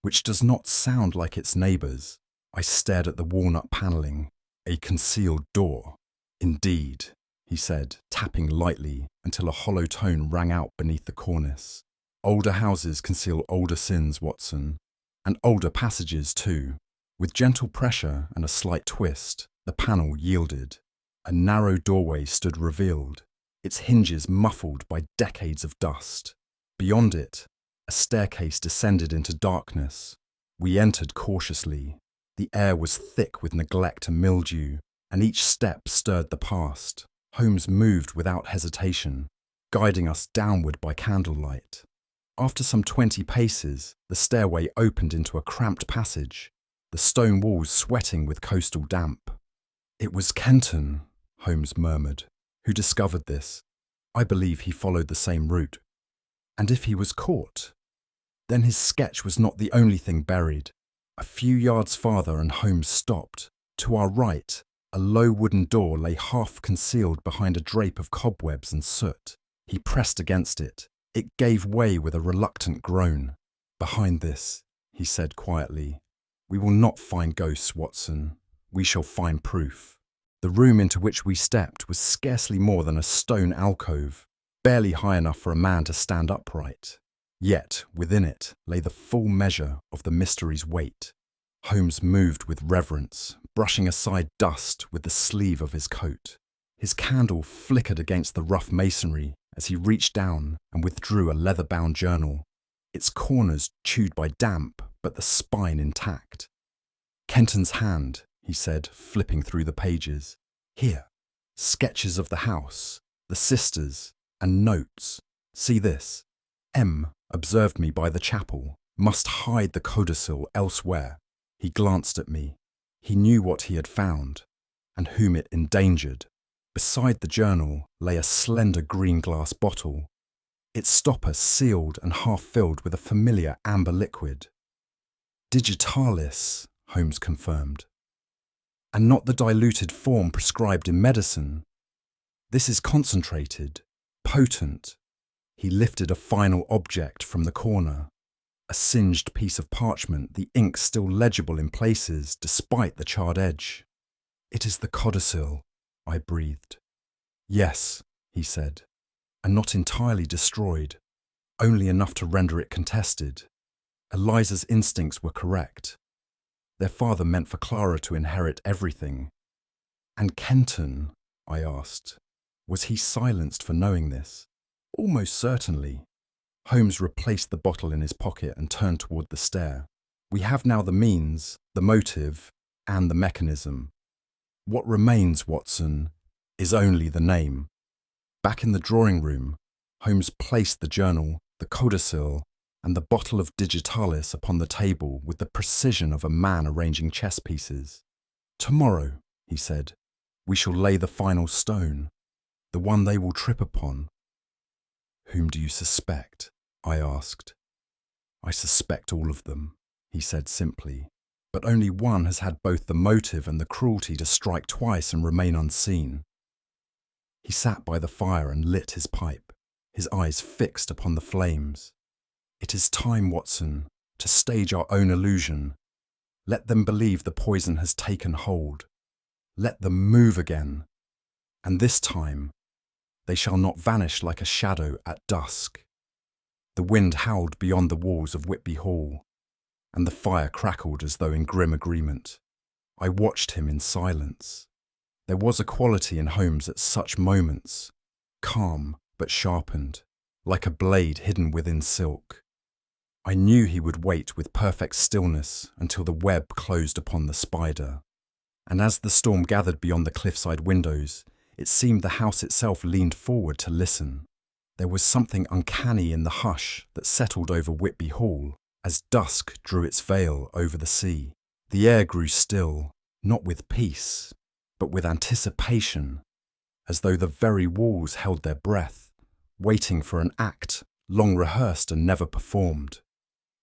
which does not sound like its neighbours. I stared at the walnut panelling. A concealed door. Indeed, he said, tapping lightly until a hollow tone rang out beneath the cornice. Older houses conceal older sins, Watson, and older passages too. With gentle pressure and a slight twist, the panel yielded. A narrow doorway stood revealed, its hinges muffled by decades of dust. Beyond it, a staircase descended into darkness. We entered cautiously. The air was thick with neglect and mildew, and each step stirred the past. Holmes moved without hesitation, guiding us downward by candlelight. After some 20 paces, the stairway opened into a cramped passage, the stone walls sweating with coastal damp. It was Kenton, Holmes murmured. Who discovered this? I believe he followed the same route. And if he was caught, then his sketch was not the only thing buried. A few yards farther and Holmes stopped. To our right, a low wooden door lay half concealed behind a drape of cobwebs and soot. He pressed against it. It gave way with a reluctant groan. "Behind this," he said quietly, "we will not find ghosts, Watson. We shall find proof." The room into which we stepped was scarcely more than a stone alcove, barely high enough for a man to stand upright. Yet within it lay the full measure of the mystery's weight. Holmes moved with reverence, brushing aside dust with the sleeve of his coat. His candle flickered against the rough masonry as he reached down and withdrew a leather-bound journal, its corners chewed by damp but the spine intact. "Kenton's hand," he said, flipping through the pages. "Here, sketches of the house, the sisters, and notes. See this. M observed me by the chapel, must hide the codicil elsewhere." He glanced at me. He knew what he had found, and whom it endangered. Beside the journal lay a slender green glass bottle, its stopper sealed and half-filled with a familiar amber liquid. "Digitalis," Holmes confirmed. "And not the diluted form prescribed in medicine. This is concentrated, potent." He lifted a final object from the corner, a singed piece of parchment, the ink still legible in places despite the charred edge. "It is the codicil," I breathed. "Yes," he said, "and not entirely destroyed, only enough to render it contested. Eliza's instincts were correct. Their father meant for Clara to inherit everything." "And Kenton," I asked, "was he silenced for knowing this?" "Almost certainly." Holmes replaced the bottle in his pocket and turned toward the stair. "We have now the means, the motive, and the mechanism. What remains, Watson, is only the name." Back in the drawing room, Holmes placed the journal, the codicil, and the bottle of digitalis upon the table with the precision of a man arranging chess pieces. "Tomorrow," he said, "we shall lay the final stone, the one they will trip upon." "Whom do you suspect?" I asked. "I suspect all of them," he said simply, "but only one has had both the motive and the cruelty to strike twice and remain unseen." He sat by the fire and lit his pipe, his eyes fixed upon the flames. "It is time, Watson, to stage our own illusion. Let them believe the poison has taken hold. Let them move again. And this time, they shall not vanish like a shadow at dusk." The wind howled beyond the walls of Whitby Hall, and the fire crackled as though in grim agreement. I watched him in silence. There was a quality in Holmes at such moments, calm but sharpened, like a blade hidden within silk. I knew he would wait with perfect stillness until the web closed upon the spider. And as the storm gathered beyond the cliffside windows, it seemed the house itself leaned forward to listen. There was something uncanny in the hush that settled over Whitby Hall as dusk drew its veil over the sea. The air grew still, not with peace, but with anticipation, as though the very walls held their breath, waiting for an act long rehearsed and never performed.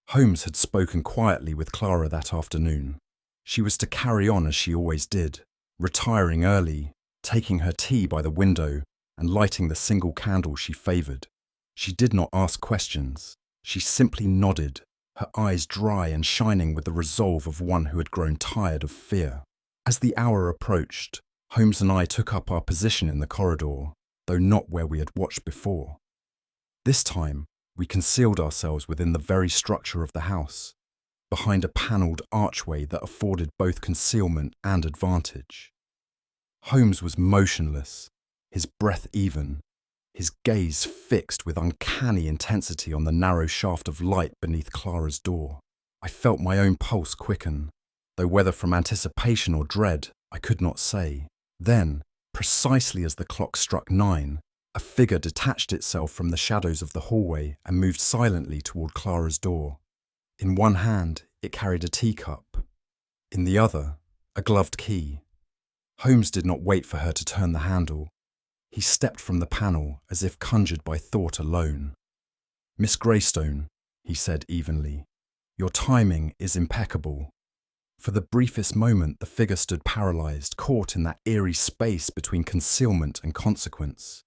Holmes had spoken quietly with Clara that afternoon. She was to carry on as she always did, retiring early, taking her tea by the window and lighting the single candle she favoured. She did not ask questions. She simply nodded, her eyes dry and shining with the resolve of one who had grown tired of fear. As the hour approached, Holmes and I took up our position in the corridor, though not where we had watched before. This time, we concealed ourselves within the very structure of the house, behind a panelled archway that afforded both concealment and advantage. Holmes was motionless, his breath even, his gaze fixed with uncanny intensity on the narrow shaft of light beneath Clara's door. I felt my own pulse quicken, though whether from anticipation or dread, I could not say. Then, precisely as the clock struck 9, a figure detached itself from the shadows of the hallway and moved silently toward Clara's door. In one hand, it carried a teacup. In the other, a gloved key. Holmes did not wait for her to turn the handle. He stepped from the panel as if conjured by thought alone. "Miss Greystone," he said evenly, "your timing is impeccable." For the briefest moment, the figure stood paralyzed, caught in that eerie space between concealment and consequence.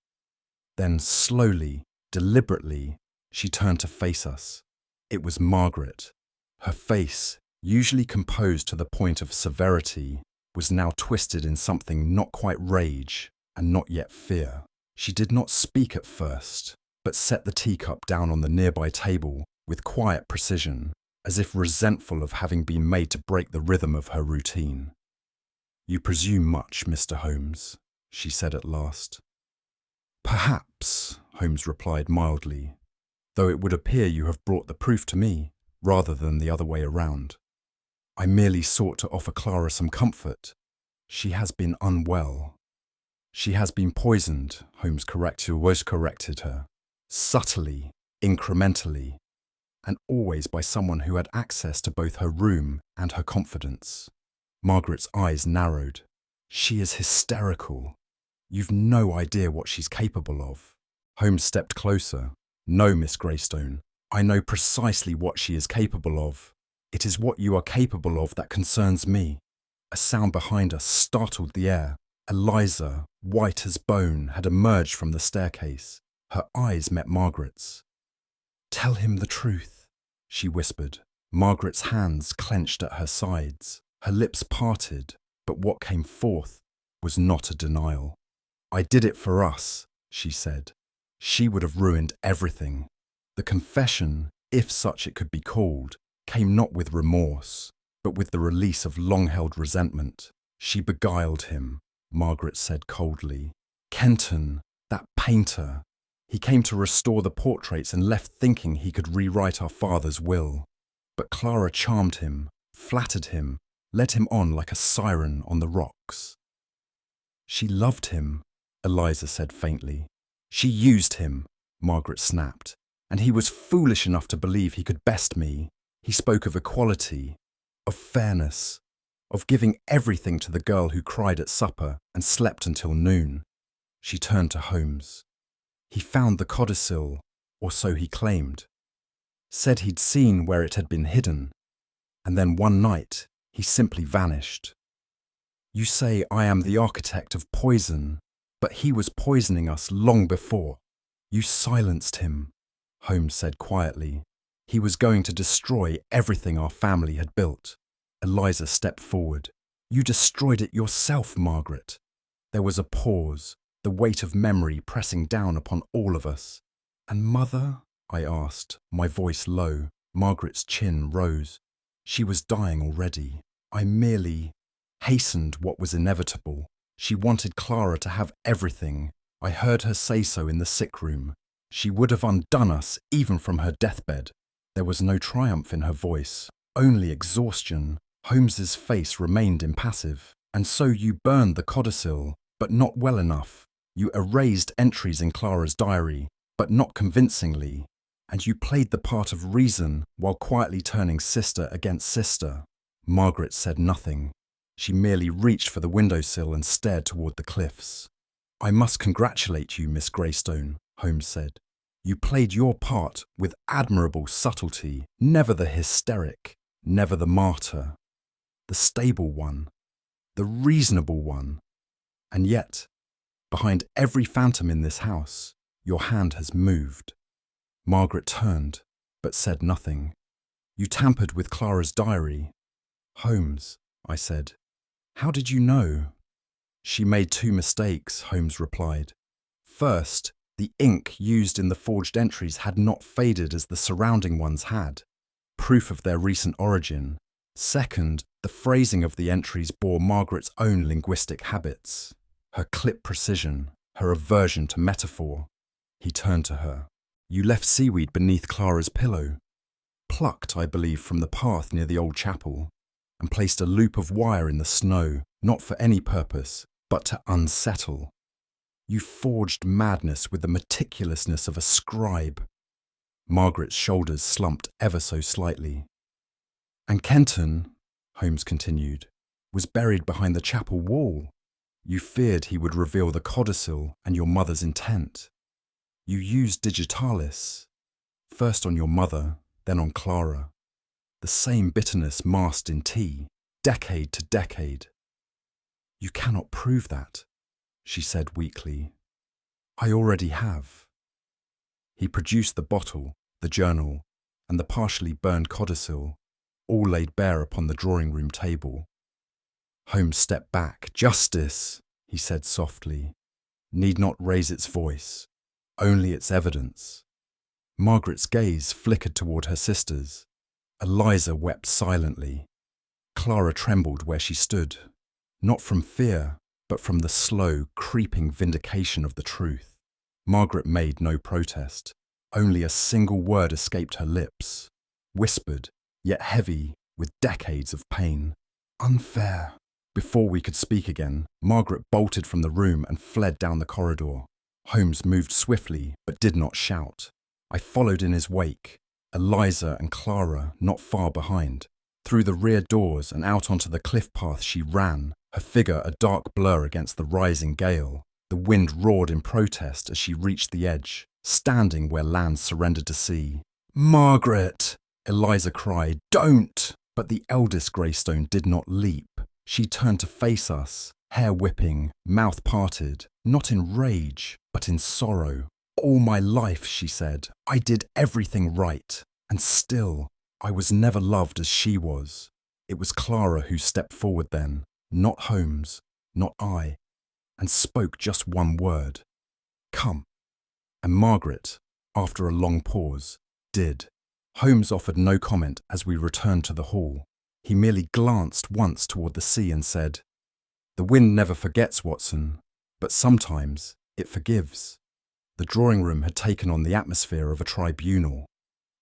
Then, slowly, deliberately, she turned to face us. It was Margaret. Her face, usually composed to the point of severity, was now twisted in something not quite rage and not yet fear. She did not speak at first, but set the teacup down on the nearby table with quiet precision, as if resentful of having been made to break the rhythm of her routine. "You presume much, Mr. Holmes," she said at last. "Perhaps," Holmes replied mildly, "though it would appear you have brought the proof to me, rather than the other way around. I merely sought to offer Clara some comfort. She has been unwell." "She has been poisoned," Holmes corrected her. "Subtly, incrementally, and always by someone who had access to both her room and her confidence." Margaret's eyes narrowed. "She is hysterical. You've no idea what she's capable of." Holmes stepped closer. "No, Miss Greystone. I know precisely what she is capable of. It is what you are capable of that concerns me." A sound behind us startled the air. Eliza, white as bone, had emerged from the staircase. Her eyes met Margaret's. "Tell him the truth," she whispered. Margaret's hands clenched at her sides. Her lips parted, but what came forth was not a denial. "I did it for us," she said. She would have ruined everything. The confession, if such it could be called, came not with remorse, but with the release of long-held resentment. "She beguiled him," Margaret said coldly. "Kenton, that painter, he came to restore the portraits and left thinking he could rewrite our father's will. But Clara charmed him, flattered him, led him on like a siren on the rocks." "She loved him," Eliza said faintly. "She used him," Margaret snapped, "and he was foolish enough to believe he could best me. He spoke of equality, of fairness, of giving everything to the girl who cried at supper and slept until noon." She turned to Holmes. "He found the codicil, or so he claimed. Said he'd seen where it had been hidden, and then one night he simply vanished. You say I am the architect of poison, but he was poisoning us long before." "You silenced him," Holmes said quietly. "He was going to destroy everything our family had built." Eliza stepped forward. "You destroyed it yourself, Margaret." There was a pause, the weight of memory pressing down upon all of us. "And Mother?" I asked, my voice low. Margaret's chin rose. "She was dying already. I merely hastened what was inevitable. She wanted Clara to have everything. I heard her say so in the sick room. She would have undone us even from her deathbed." There was no triumph in her voice, only exhaustion. Holmes's face remained impassive. "And so you burned the codicil, but not well enough. You erased entries in Clara's diary, but not convincingly. And you played the part of reason while quietly turning sister against sister." Margaret said nothing. She merely reached for the windowsill and stared toward the cliffs. "I must congratulate you, Miss Greystone," Holmes said. "You played your part with admirable subtlety, never the hysteric, never the martyr. The stable one, the reasonable one. And yet, behind every phantom in this house, your hand has moved." Margaret turned, but said nothing. "You tampered with Clara's diary." "Holmes," I said, "how did you know?" "She made two mistakes," Holmes replied. "First, the ink used in the forged entries had not faded as the surrounding ones had, proof of their recent origin. Second, the phrasing of the entries bore Margaret's own linguistic habits, her clip precision, her aversion to metaphor." He turned to her. "You left seaweed beneath Clara's pillow, plucked, I believe, from the path near the old chapel, and placed a loop of wire in the snow, not for any purpose, but to unsettle. You forged madness with the meticulousness of a scribe." Margaret's shoulders slumped ever so slightly. "And Kenton," Holmes continued, "was buried behind the chapel wall. You feared he would reveal the codicil and your mother's intent. You used digitalis, first on your mother, then on Clara. The same bitterness masked in tea, decade to decade. You cannot prove that, she said weakly. I already have. He produced the bottle, the journal, and the partially burned codicil, all laid bare upon the drawing-room table. Holmes stepped back. Justice, he said softly, need not raise its voice, only its evidence. Margaret's gaze flickered toward her sisters. Eliza wept silently. Clara trembled where she stood, not from fear, but from the slow, creeping vindication of the truth. Margaret made no protest. Only a single word escaped her lips, whispered, yet heavy with decades of pain. Unfair. Before we could speak again, Margaret bolted from the room and fled down the corridor. Holmes moved swiftly, but did not shout. I followed in his wake, Eliza and Clara not far behind. Through the rear doors and out onto the cliff path she ran, her figure a dark blur against the rising gale. The wind roared in protest as she reached the edge, standing where land surrendered to sea. Margaret! Eliza cried. Don't! But the eldest Greystone did not leap. She turned to face us, hair whipping, mouth parted, not in rage, but in sorrow. All my life, she said, I did everything right, and still, I was never loved as she was. It was Clara who stepped forward then, not Holmes, not I, and spoke just one word. Come. And Margaret, after a long pause, did. Holmes offered no comment as we returned to the hall. He merely glanced once toward the sea and said, The wind never forgets, Watson, but sometimes it forgives. The drawing room had taken on the atmosphere of a tribunal.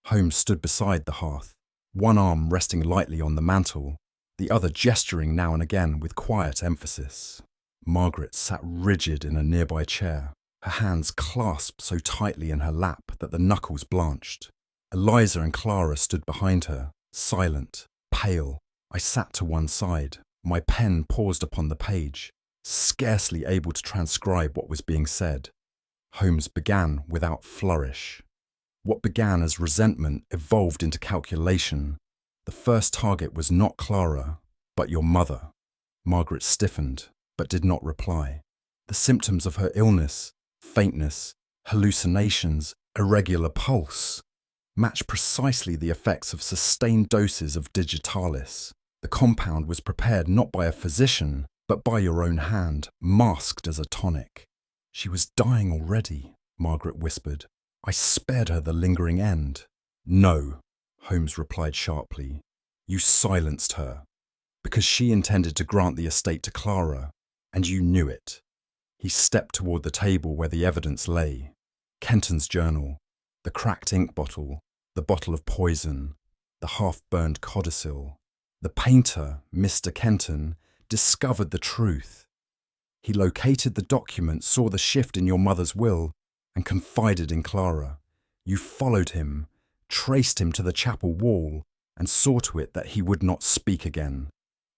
Holmes stood beside the hearth, one arm resting lightly on the mantel, the other gesturing now and again with quiet emphasis. Margaret sat rigid in a nearby chair, her hands clasped so tightly in her lap that the knuckles blanched. Eliza and Clara stood behind her, silent, pale. I sat to one side, my pen paused upon the page, scarcely able to transcribe what was being said. Holmes began without flourish. What began as resentment evolved into calculation. The first target was not Clara, but your mother. Margaret stiffened, but did not reply. The symptoms of her illness, faintness, hallucinations, irregular pulse, matched precisely the effects of sustained doses of digitalis. The compound was prepared not by a physician, but by your own hand, masked as a tonic. She was dying already, Margaret whispered. I spared her the lingering end. No, Holmes replied sharply. You silenced her, because she intended to grant the estate to Clara, and you knew it. He stepped toward the table where the evidence lay. Kenton's journal, the cracked ink bottle, the bottle of poison, the half-burned codicil. The painter, Mr. Kenton, discovered the truth. He located the document, saw the shift in your mother's will, and confided in Clara. You followed him, traced him to the chapel wall, and saw to it that he would not speak again.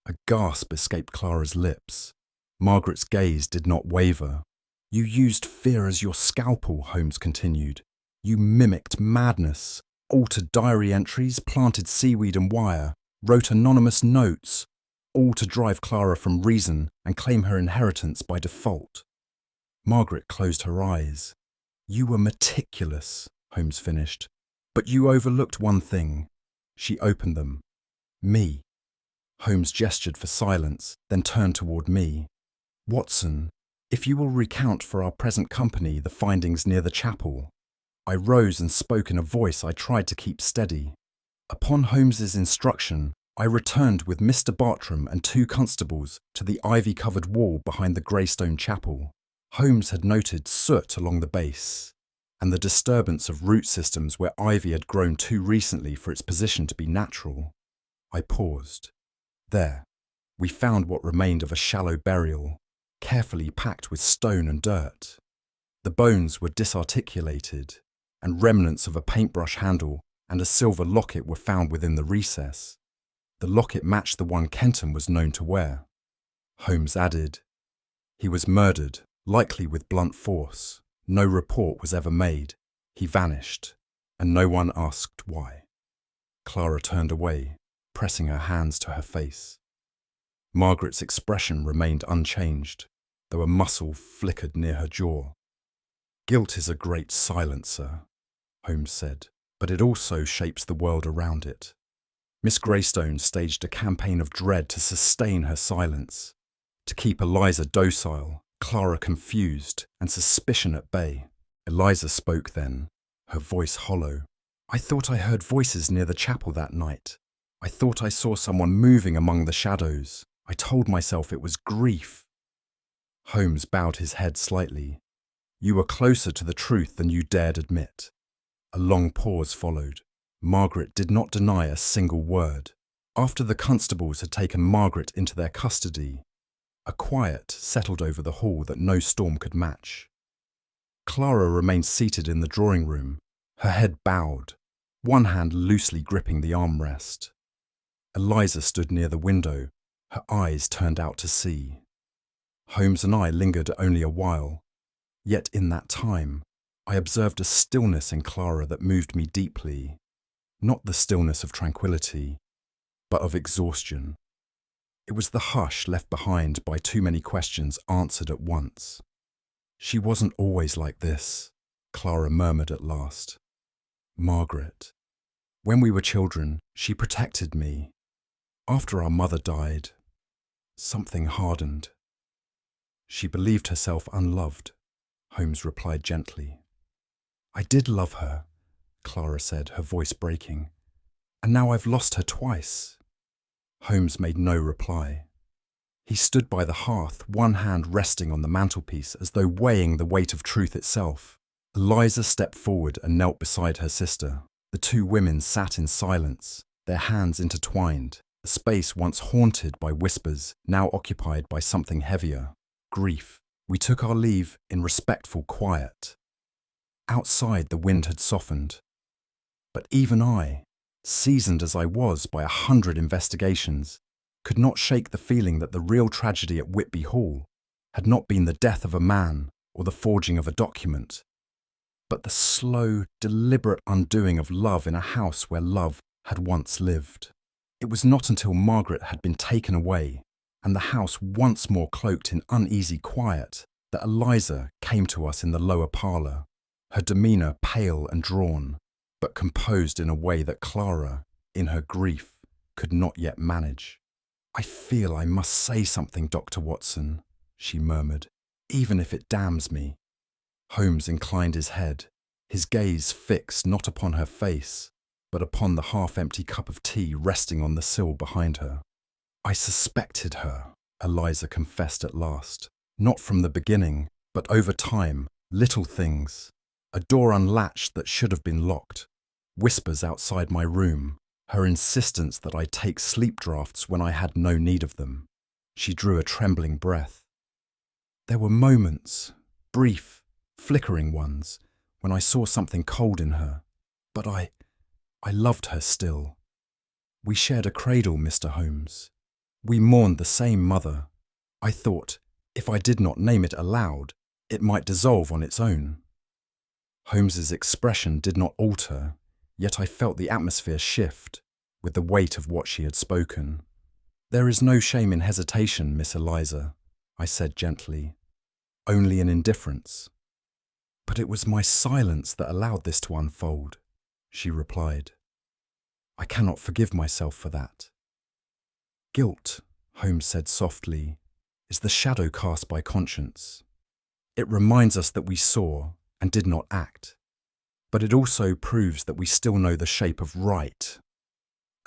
A gasp escaped Clara's lips. Margaret's gaze did not waver. You used fear as your scalpel, Holmes continued. You mimicked madness, altered diary entries, planted seaweed and wire, wrote anonymous notes, all to drive Clara from reason and claim her inheritance by default. Margaret closed her eyes. You were meticulous, Holmes finished, but you overlooked one thing. She opened them. Me. Holmes gestured for silence, then turned toward me. Watson, if you will recount for our present company the findings near the chapel. I rose and spoke in a voice I tried to keep steady. Upon Holmes's instruction, I returned with Mr. Bartram and 2 constables to the ivy-covered wall behind the Greystone chapel. Holmes had noted soot along the base, and the disturbance of root systems where ivy had grown too recently for its position to be natural. I paused. There, we found what remained of a shallow burial, carefully packed with stone and dirt. The bones were disarticulated, and remnants of a paintbrush handle and a silver locket were found within the recess. The locket matched the one Kenton was known to wear. Holmes added, He was murdered, likely with blunt force. No report was ever made. He vanished, and no one asked why. Clara turned away, pressing her hands to her face. Margaret's expression remained unchanged, though a muscle flickered near her jaw. "Guilt is a great silencer," Holmes said, "but it also shapes the world around it." Miss Greystone staged a campaign of dread to sustain her silence, to keep Eliza docile, Clara confused, and suspicion at bay. Eliza spoke then, her voice hollow. "I thought I heard voices near the chapel that night. I thought I saw someone moving among the shadows. I told myself it was grief." Holmes bowed his head slightly. "You were closer to the truth than you dared admit." A long pause followed. Margaret did not deny a single word. After the constables had taken Margaret into their custody, a quiet settled over the hall that no storm could match. Clara remained seated in the drawing room, her head bowed, one hand loosely gripping the armrest. Eliza stood near the window, her eyes turned out to sea. Holmes and I lingered only a while, yet in that time I observed a stillness in Clara that moved me deeply, not the stillness of tranquility, but of exhaustion. It was the hush left behind by too many questions answered at once. "She wasn't always like this," Clara murmured at last. "Margaret. When we were children, she protected me. After our mother died, something hardened." "She believed herself unloved," Holmes replied gently. "I did love her," Clara said, her voice breaking. "And now I've lost her twice." Holmes made no reply. He stood by the hearth, one hand resting on the mantelpiece as though weighing the weight of truth itself. Eliza stepped forward and knelt beside her sister. The two women sat in silence, their hands intertwined, a space once haunted by whispers, now occupied by something heavier, grief. We took our leave in respectful quiet. Outside the wind had softened, but even I, seasoned as I was by 100 investigations, could not shake the feeling that the real tragedy at Whitby Hall had not been the death of a man or the forging of a document, but the slow, deliberate undoing of love in a house where love had once lived. It was not until Margaret had been taken away and the house once more cloaked in uneasy quiet that Eliza came to us in the lower parlour, her demeanour pale and drawn, but composed in a way that Clara, in her grief, could not yet manage. "I feel I must say something, Dr. Watson," she murmured, "even if it damns me." Holmes inclined his head, his gaze fixed not upon her face, but upon the half-empty cup of tea resting on the sill behind her. "I suspected her," Eliza confessed at last. "Not from the beginning, but over time, little things. A door unlatched that should have been locked, whispers outside my room, her insistence that I take sleep draughts when I had no need of them." She drew a trembling breath. "There were moments, brief, flickering ones, when I saw something cold in her, but I loved her still. We shared a cradle, Mr. Holmes. We mourned the same mother. I thought, if I did not name it aloud, it might dissolve on its own." Holmes's expression did not alter, yet I felt the atmosphere shift with the weight of what she had spoken. "There is no shame in hesitation, Miss Eliza," I said gently, "only in indifference." "But it was my silence that allowed this to unfold," she replied. "I cannot forgive myself for that." "Guilt," Holmes said softly, "is the shadow cast by conscience. It reminds us that we saw and did not act, but it also proves that we still know the shape of right."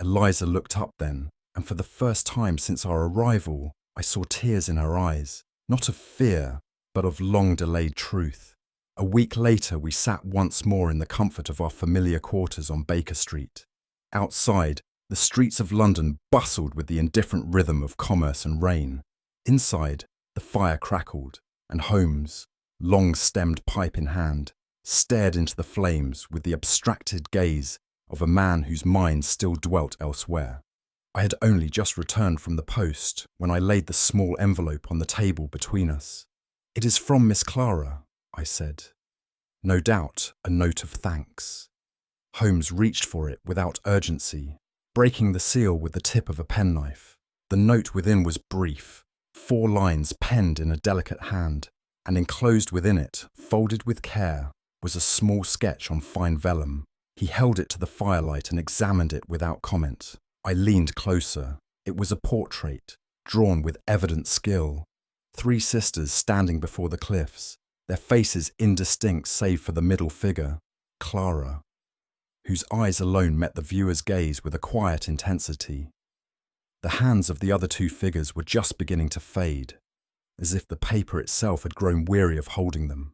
Eliza looked up then, and for the first time since our arrival, I saw tears in her eyes, not of fear, but of long-delayed truth. A week later, we sat once more in the comfort of our familiar quarters on Baker Street. Outside, the streets of London bustled with the indifferent rhythm of commerce and rain. Inside, the fire crackled, and Holmes, long-stemmed pipe in hand, stared into the flames with the abstracted gaze of a man whose mind still dwelt elsewhere. I had only just returned from the post when I laid the small envelope on the table between us. "It is from Miss Clara," I said. No doubt a note of thanks. Holmes reached for it without urgency, breaking the seal with the tip of a penknife. The note within was brief, 4 lines penned in a delicate hand, and enclosed within it, folded with care, was a small sketch on fine vellum. He held it to the firelight and examined it without comment. I leaned closer. It was a portrait, drawn with evident skill. 3 sisters standing before the cliffs, their faces indistinct save for the middle figure, Clara, whose eyes alone met the viewer's gaze with a quiet intensity. The hands of the other 2 figures were just beginning to fade, as if the paper itself had grown weary of holding them.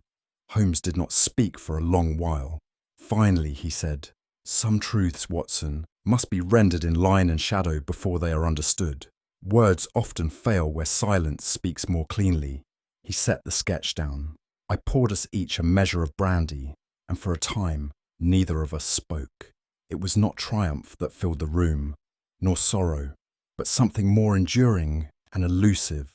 Holmes did not speak for a long while. Finally, he said, "Some truths, Watson, must be rendered in line and shadow before they are understood. Words often fail where silence speaks more cleanly." He set the sketch down. I poured us each a measure of brandy, and for a time, neither of us spoke. It was not triumph that filled the room, nor sorrow, but something more enduring and elusive,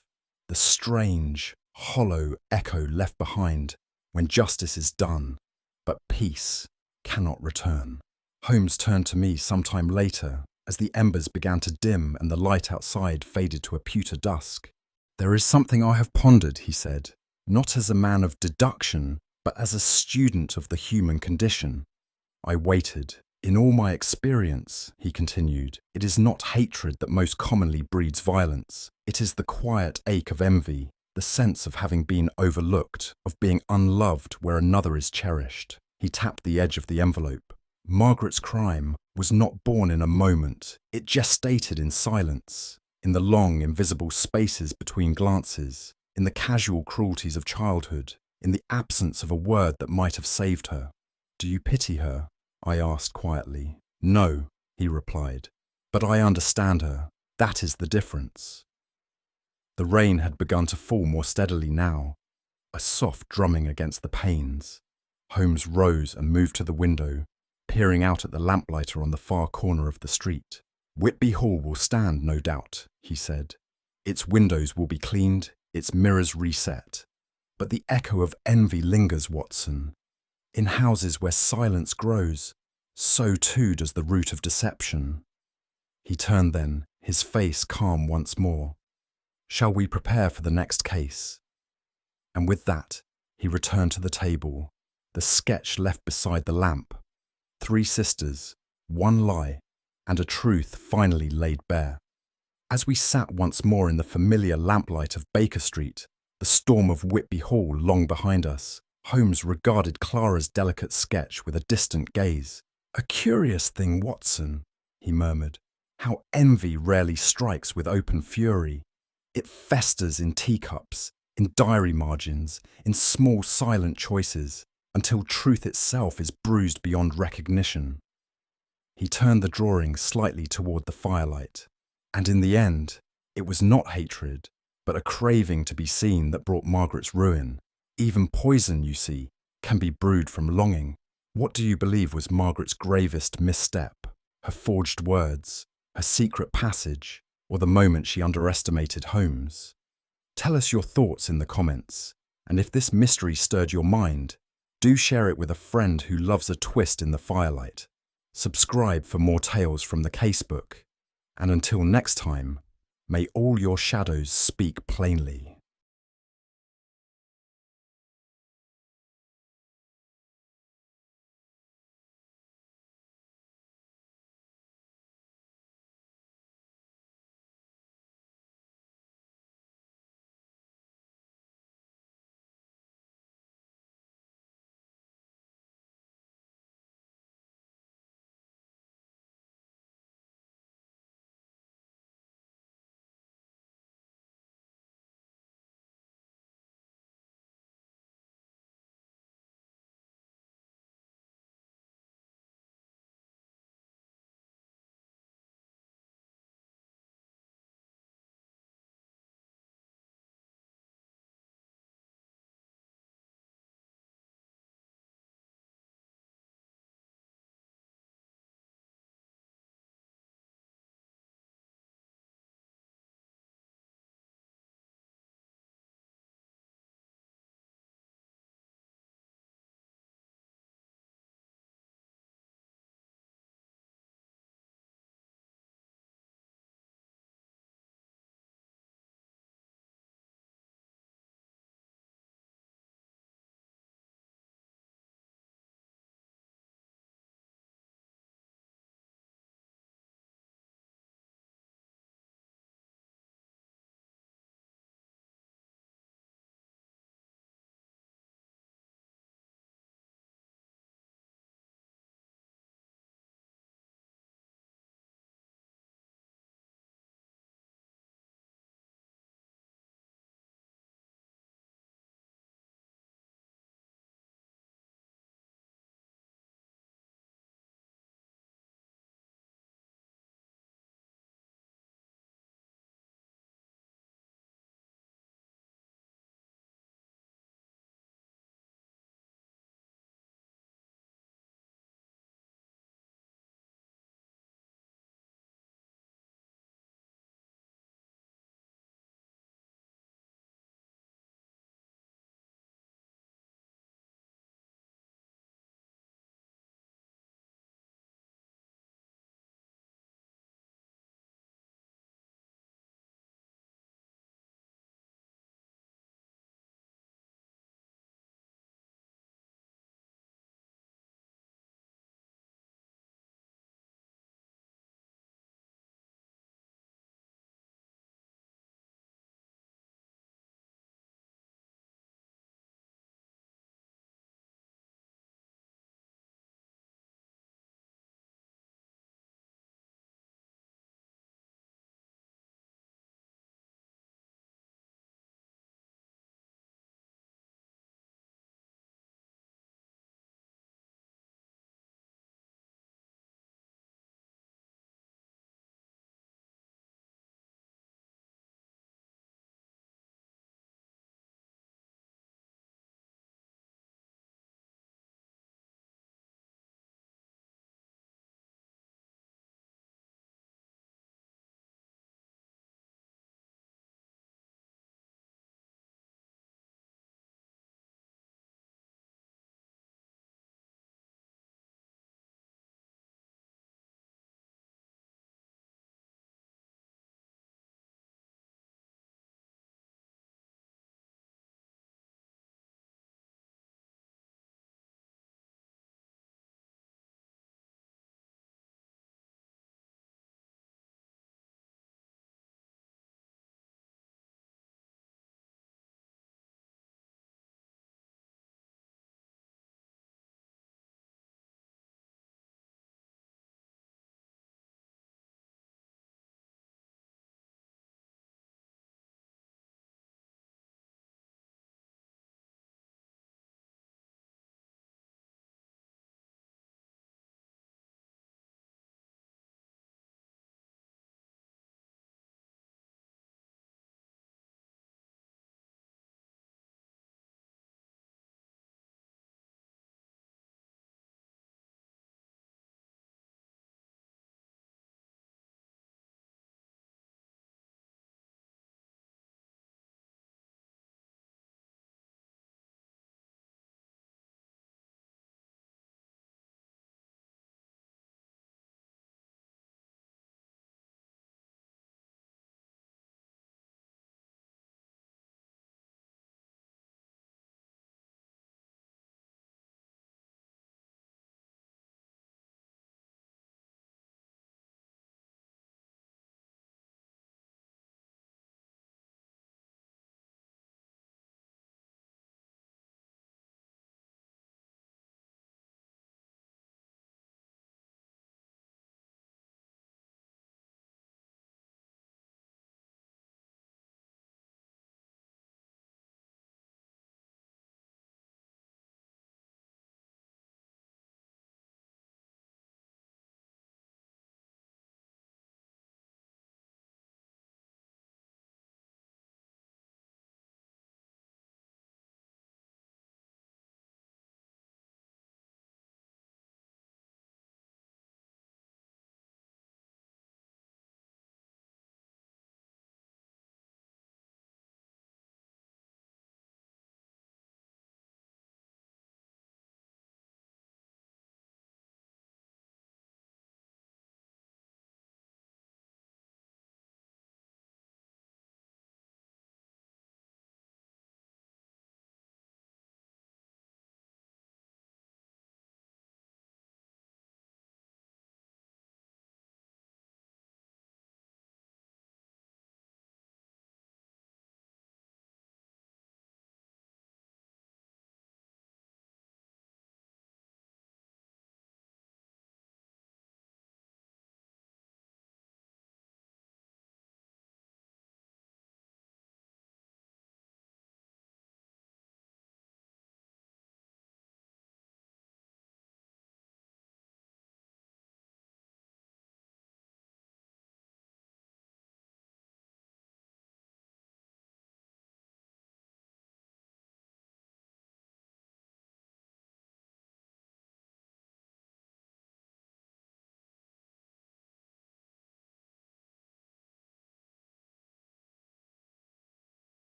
the strange, hollow echo left behind when justice is done, but peace cannot return. Holmes turned to me some time later as the embers began to dim and the light outside faded to a pewter dusk. "There is something I have pondered," he said, "not as a man of deduction, but as a student of the human condition." I waited. "In all my experience," he continued, "it is not hatred that most commonly breeds violence. It is the quiet ache of envy, the sense of having been overlooked, of being unloved where another is cherished." He tapped the edge of the envelope. "Margaret's crime was not born in a moment. It gestated in silence, in the long, invisible spaces between glances, in the casual cruelties of childhood, in the absence of a word that might have saved her." "Do you pity her?" I asked quietly. "No," he replied, "but I understand her. That is the difference." The rain had begun to fall more steadily now, a soft drumming against the panes. Holmes rose and moved to the window, peering out at the lamplighter on the far corner of the street. "Whitby Hall will stand, no doubt," he said. "Its windows will be cleaned, its mirrors reset. But the echo of envy lingers, Watson. In houses where silence grows, so too does the root of deception." He turned then, his face calm once more. "Shall we prepare for the next case?" And with that, he returned to the table, the sketch left beside the lamp. 3 sisters, 1 lie, and a truth finally laid bare. As we sat once more in the familiar lamplight of Baker Street, the storm of Whitby Hall long behind us, Holmes regarded Clara's delicate sketch with a distant gaze. "A curious thing, Watson," he murmured, "how envy rarely strikes with open fury. It festers in teacups, in diary margins, in small silent choices, until truth itself is bruised beyond recognition." He turned the drawing slightly toward the firelight, and in the end, it was not hatred, but a craving to be seen that brought Margaret's ruin. Even poison, you see, can be brewed from longing. What do you believe was Margaret's gravest misstep? Her forged words, her secret passage, or the moment she underestimated Holmes? Tell us your thoughts in the comments, and if this mystery stirred your mind, do share it with a friend who loves a twist in the firelight. Subscribe for more tales from the casebook, and until next time, may all your shadows speak plainly.